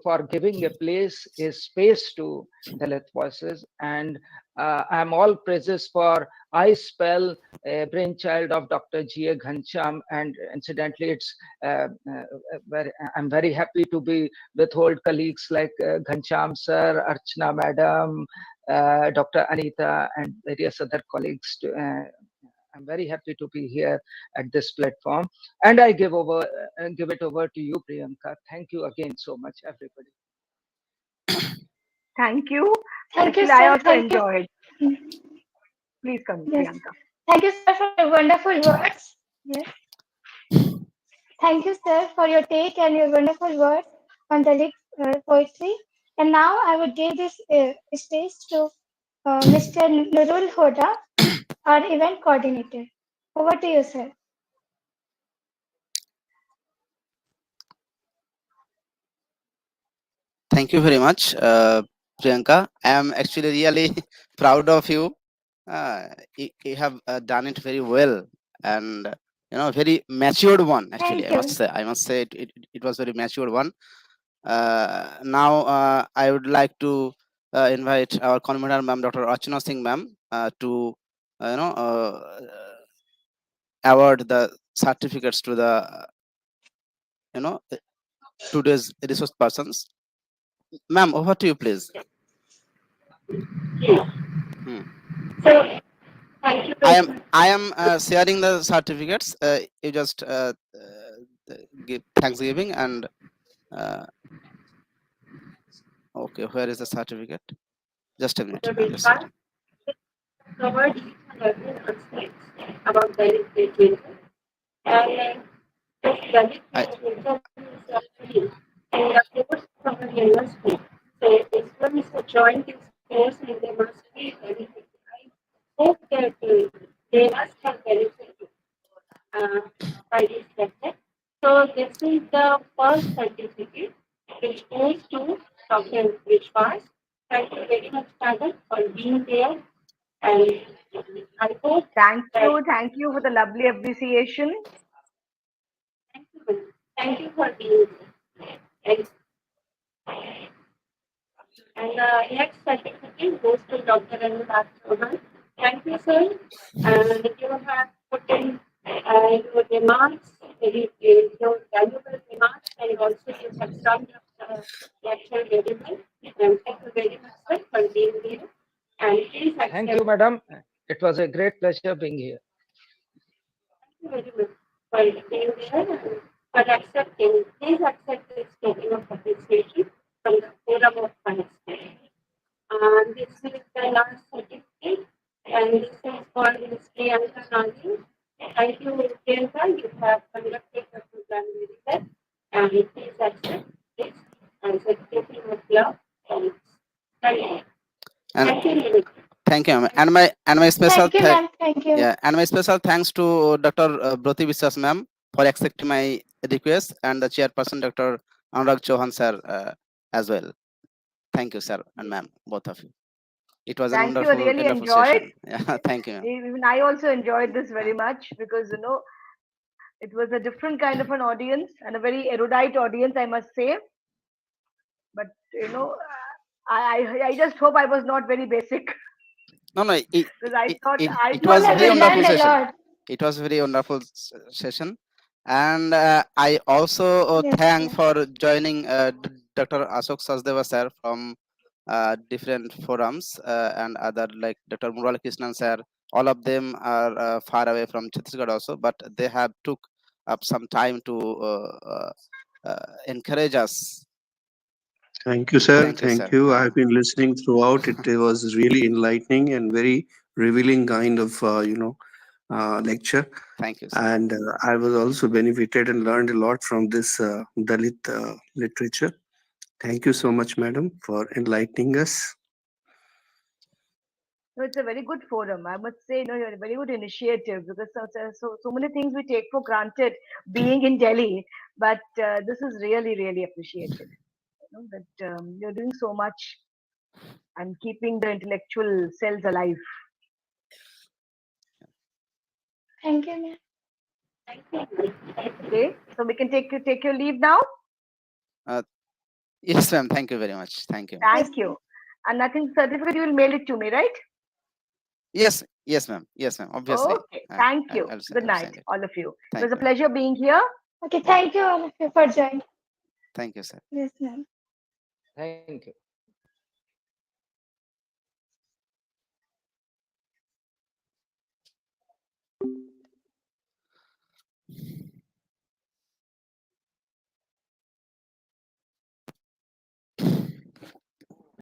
[SPEAKER 6] for giving a place, a space to Dalit voices. And I'm all praises for I Spell, a brainchild of Dr. G.A. Ghansham. And incidentally, I'm very happy to be with old colleagues like Ghansham sir, Archana madam, Dr. Anita, and various other colleagues. I'm very happy to be here at this platform, and I give it over to you, Priyanka. Thank you again so much, everybody.
[SPEAKER 3] Thank you.
[SPEAKER 5] Thank you,
[SPEAKER 3] Actually, I
[SPEAKER 5] sir.
[SPEAKER 3] also
[SPEAKER 5] Thank you.
[SPEAKER 3] enjoyed.
[SPEAKER 5] Mhm.
[SPEAKER 3] Please come,
[SPEAKER 5] Yes.
[SPEAKER 3] Priyanka.
[SPEAKER 5] Thank you, sir, for your wonderful words. Yes. Thank you, sir, for your take and your wonderful words on Dalit poetry. And now I would give this stage to Mr. Nurul Hoda, our event coordinator. Over to you, sir.
[SPEAKER 1] Thank you very much, Priyanka. I am actually really proud of you. You have done it very well, and very matured one. Actually,
[SPEAKER 5] Thank you.
[SPEAKER 1] I must say it was very matured one. Now, I would like to invite our convener, ma'am, Dr. Archana Singh, ma'am, to you know award the certificates to the you know today's resource persons. Ma'am, over to you, please. Hmm.
[SPEAKER 2] So, thank you very much.
[SPEAKER 1] I am sharing the certificates. You just give Thanksgiving and okay. Where is the certificate? Just a minute.
[SPEAKER 2] Dr.
[SPEAKER 1] I'm just sharing.
[SPEAKER 2] Vishwas covered each and every aspect about Dalit literature. And this Dalit
[SPEAKER 1] I
[SPEAKER 2] literature is free in the course from the university. So this one is a joint course and they must be benefited. I hope that they must have benefited uh, by this lecture. So this is the first certificate which goes to Dr. Vishwas. Thank you very much, Madam, for being there. And I hope
[SPEAKER 3] Thank
[SPEAKER 2] that
[SPEAKER 3] you. Thank you for the lovely appreciation.
[SPEAKER 2] thank you for being there. And the next certificate goes to Dr. Anurag Chauhan. Thank you, sir. And you have put in your remarks, your valuable remarks, and also you have summed up the lecture very well. And thank you very much, sir, for being here. And please
[SPEAKER 6] Thank
[SPEAKER 2] accept.
[SPEAKER 6] you, madam. It was a great pleasure being here.
[SPEAKER 2] Thank you very much for being there and for accepting. Please accept this token of appreciation from the Forum of Participation. And this is the last certificate, and this is for Ms. Priyanka Nandi. Thank you, Priyanka. You have conducted the program very well, and please accept this as a token of love from us. Thank you.
[SPEAKER 1] and
[SPEAKER 2] Thank you, Lily.
[SPEAKER 1] thank you, ma'am. And my special
[SPEAKER 5] Thank you, ma'am. Thank you.
[SPEAKER 1] yeah, and my special thanks to Dr. Broti Vishwas, ma'am, for accepting my request, and the chairperson, Dr. Anurag Chauhan, sir, as well. Thank you, sir and ma'am, both of you. It was a
[SPEAKER 3] Thank you. I
[SPEAKER 1] wonderful,
[SPEAKER 3] really
[SPEAKER 1] wonderful
[SPEAKER 3] enjoyed.
[SPEAKER 1] session. Yeah, thank you, ma'am.
[SPEAKER 3] Even I also enjoyed this very much because it was a different kind of an audience and a very erudite audience, I must say. But I just hope I was not very basic
[SPEAKER 1] No, no,
[SPEAKER 3] because I thought I
[SPEAKER 1] it
[SPEAKER 5] No,
[SPEAKER 1] was
[SPEAKER 3] thought
[SPEAKER 5] ma'am,
[SPEAKER 1] very
[SPEAKER 5] you
[SPEAKER 3] that
[SPEAKER 1] wonderful
[SPEAKER 5] learned a
[SPEAKER 1] session.
[SPEAKER 5] lot.
[SPEAKER 1] It was very wonderful session, and I also
[SPEAKER 5] Yes,
[SPEAKER 1] thank
[SPEAKER 5] sir.
[SPEAKER 1] for joining Dr. Ashok Sachdeva sir from different forums and other like Dr. Mural Krishnan sir. All of them are far away from Chhattisgarh also, but they have took up some time to encourage us.
[SPEAKER 7] Thank you, sir.
[SPEAKER 1] Thank you,
[SPEAKER 7] Thank
[SPEAKER 1] sir.
[SPEAKER 7] you. I've been listening throughout. It was really enlightening and very revealing kind of, lecture.
[SPEAKER 1] Thank you, sir.
[SPEAKER 7] And I was also benefited and learned a lot from this Dalit literature. Thank you so much, madam, for enlightening us.
[SPEAKER 3] no, it's a very good forum. I must say, a very good initiative because so many things we take for granted being in Delhi, but this is really really appreciated. That you're doing so much and keeping the intellectual cells alive.
[SPEAKER 5] Thank you, ma'am.
[SPEAKER 3] Okay, so we can take your leave now.
[SPEAKER 1] Yes, ma'am. Thank you very much. Thank you.
[SPEAKER 5] Yes,
[SPEAKER 3] Thank you. And nothing certificate, you will mail it to me, right?
[SPEAKER 1] Yes, yes, ma'am. Yes, ma'am. Obviously.
[SPEAKER 3] Okay. Thank you. Good
[SPEAKER 1] I'll
[SPEAKER 3] night,
[SPEAKER 1] send it.
[SPEAKER 3] all of you. It
[SPEAKER 1] Thank
[SPEAKER 3] was a
[SPEAKER 1] you.
[SPEAKER 3] pleasure being here.
[SPEAKER 5] Okay, thank you all of you for joining.
[SPEAKER 1] Thank you, sir.
[SPEAKER 5] Yes, ma'am.
[SPEAKER 6] Thank you.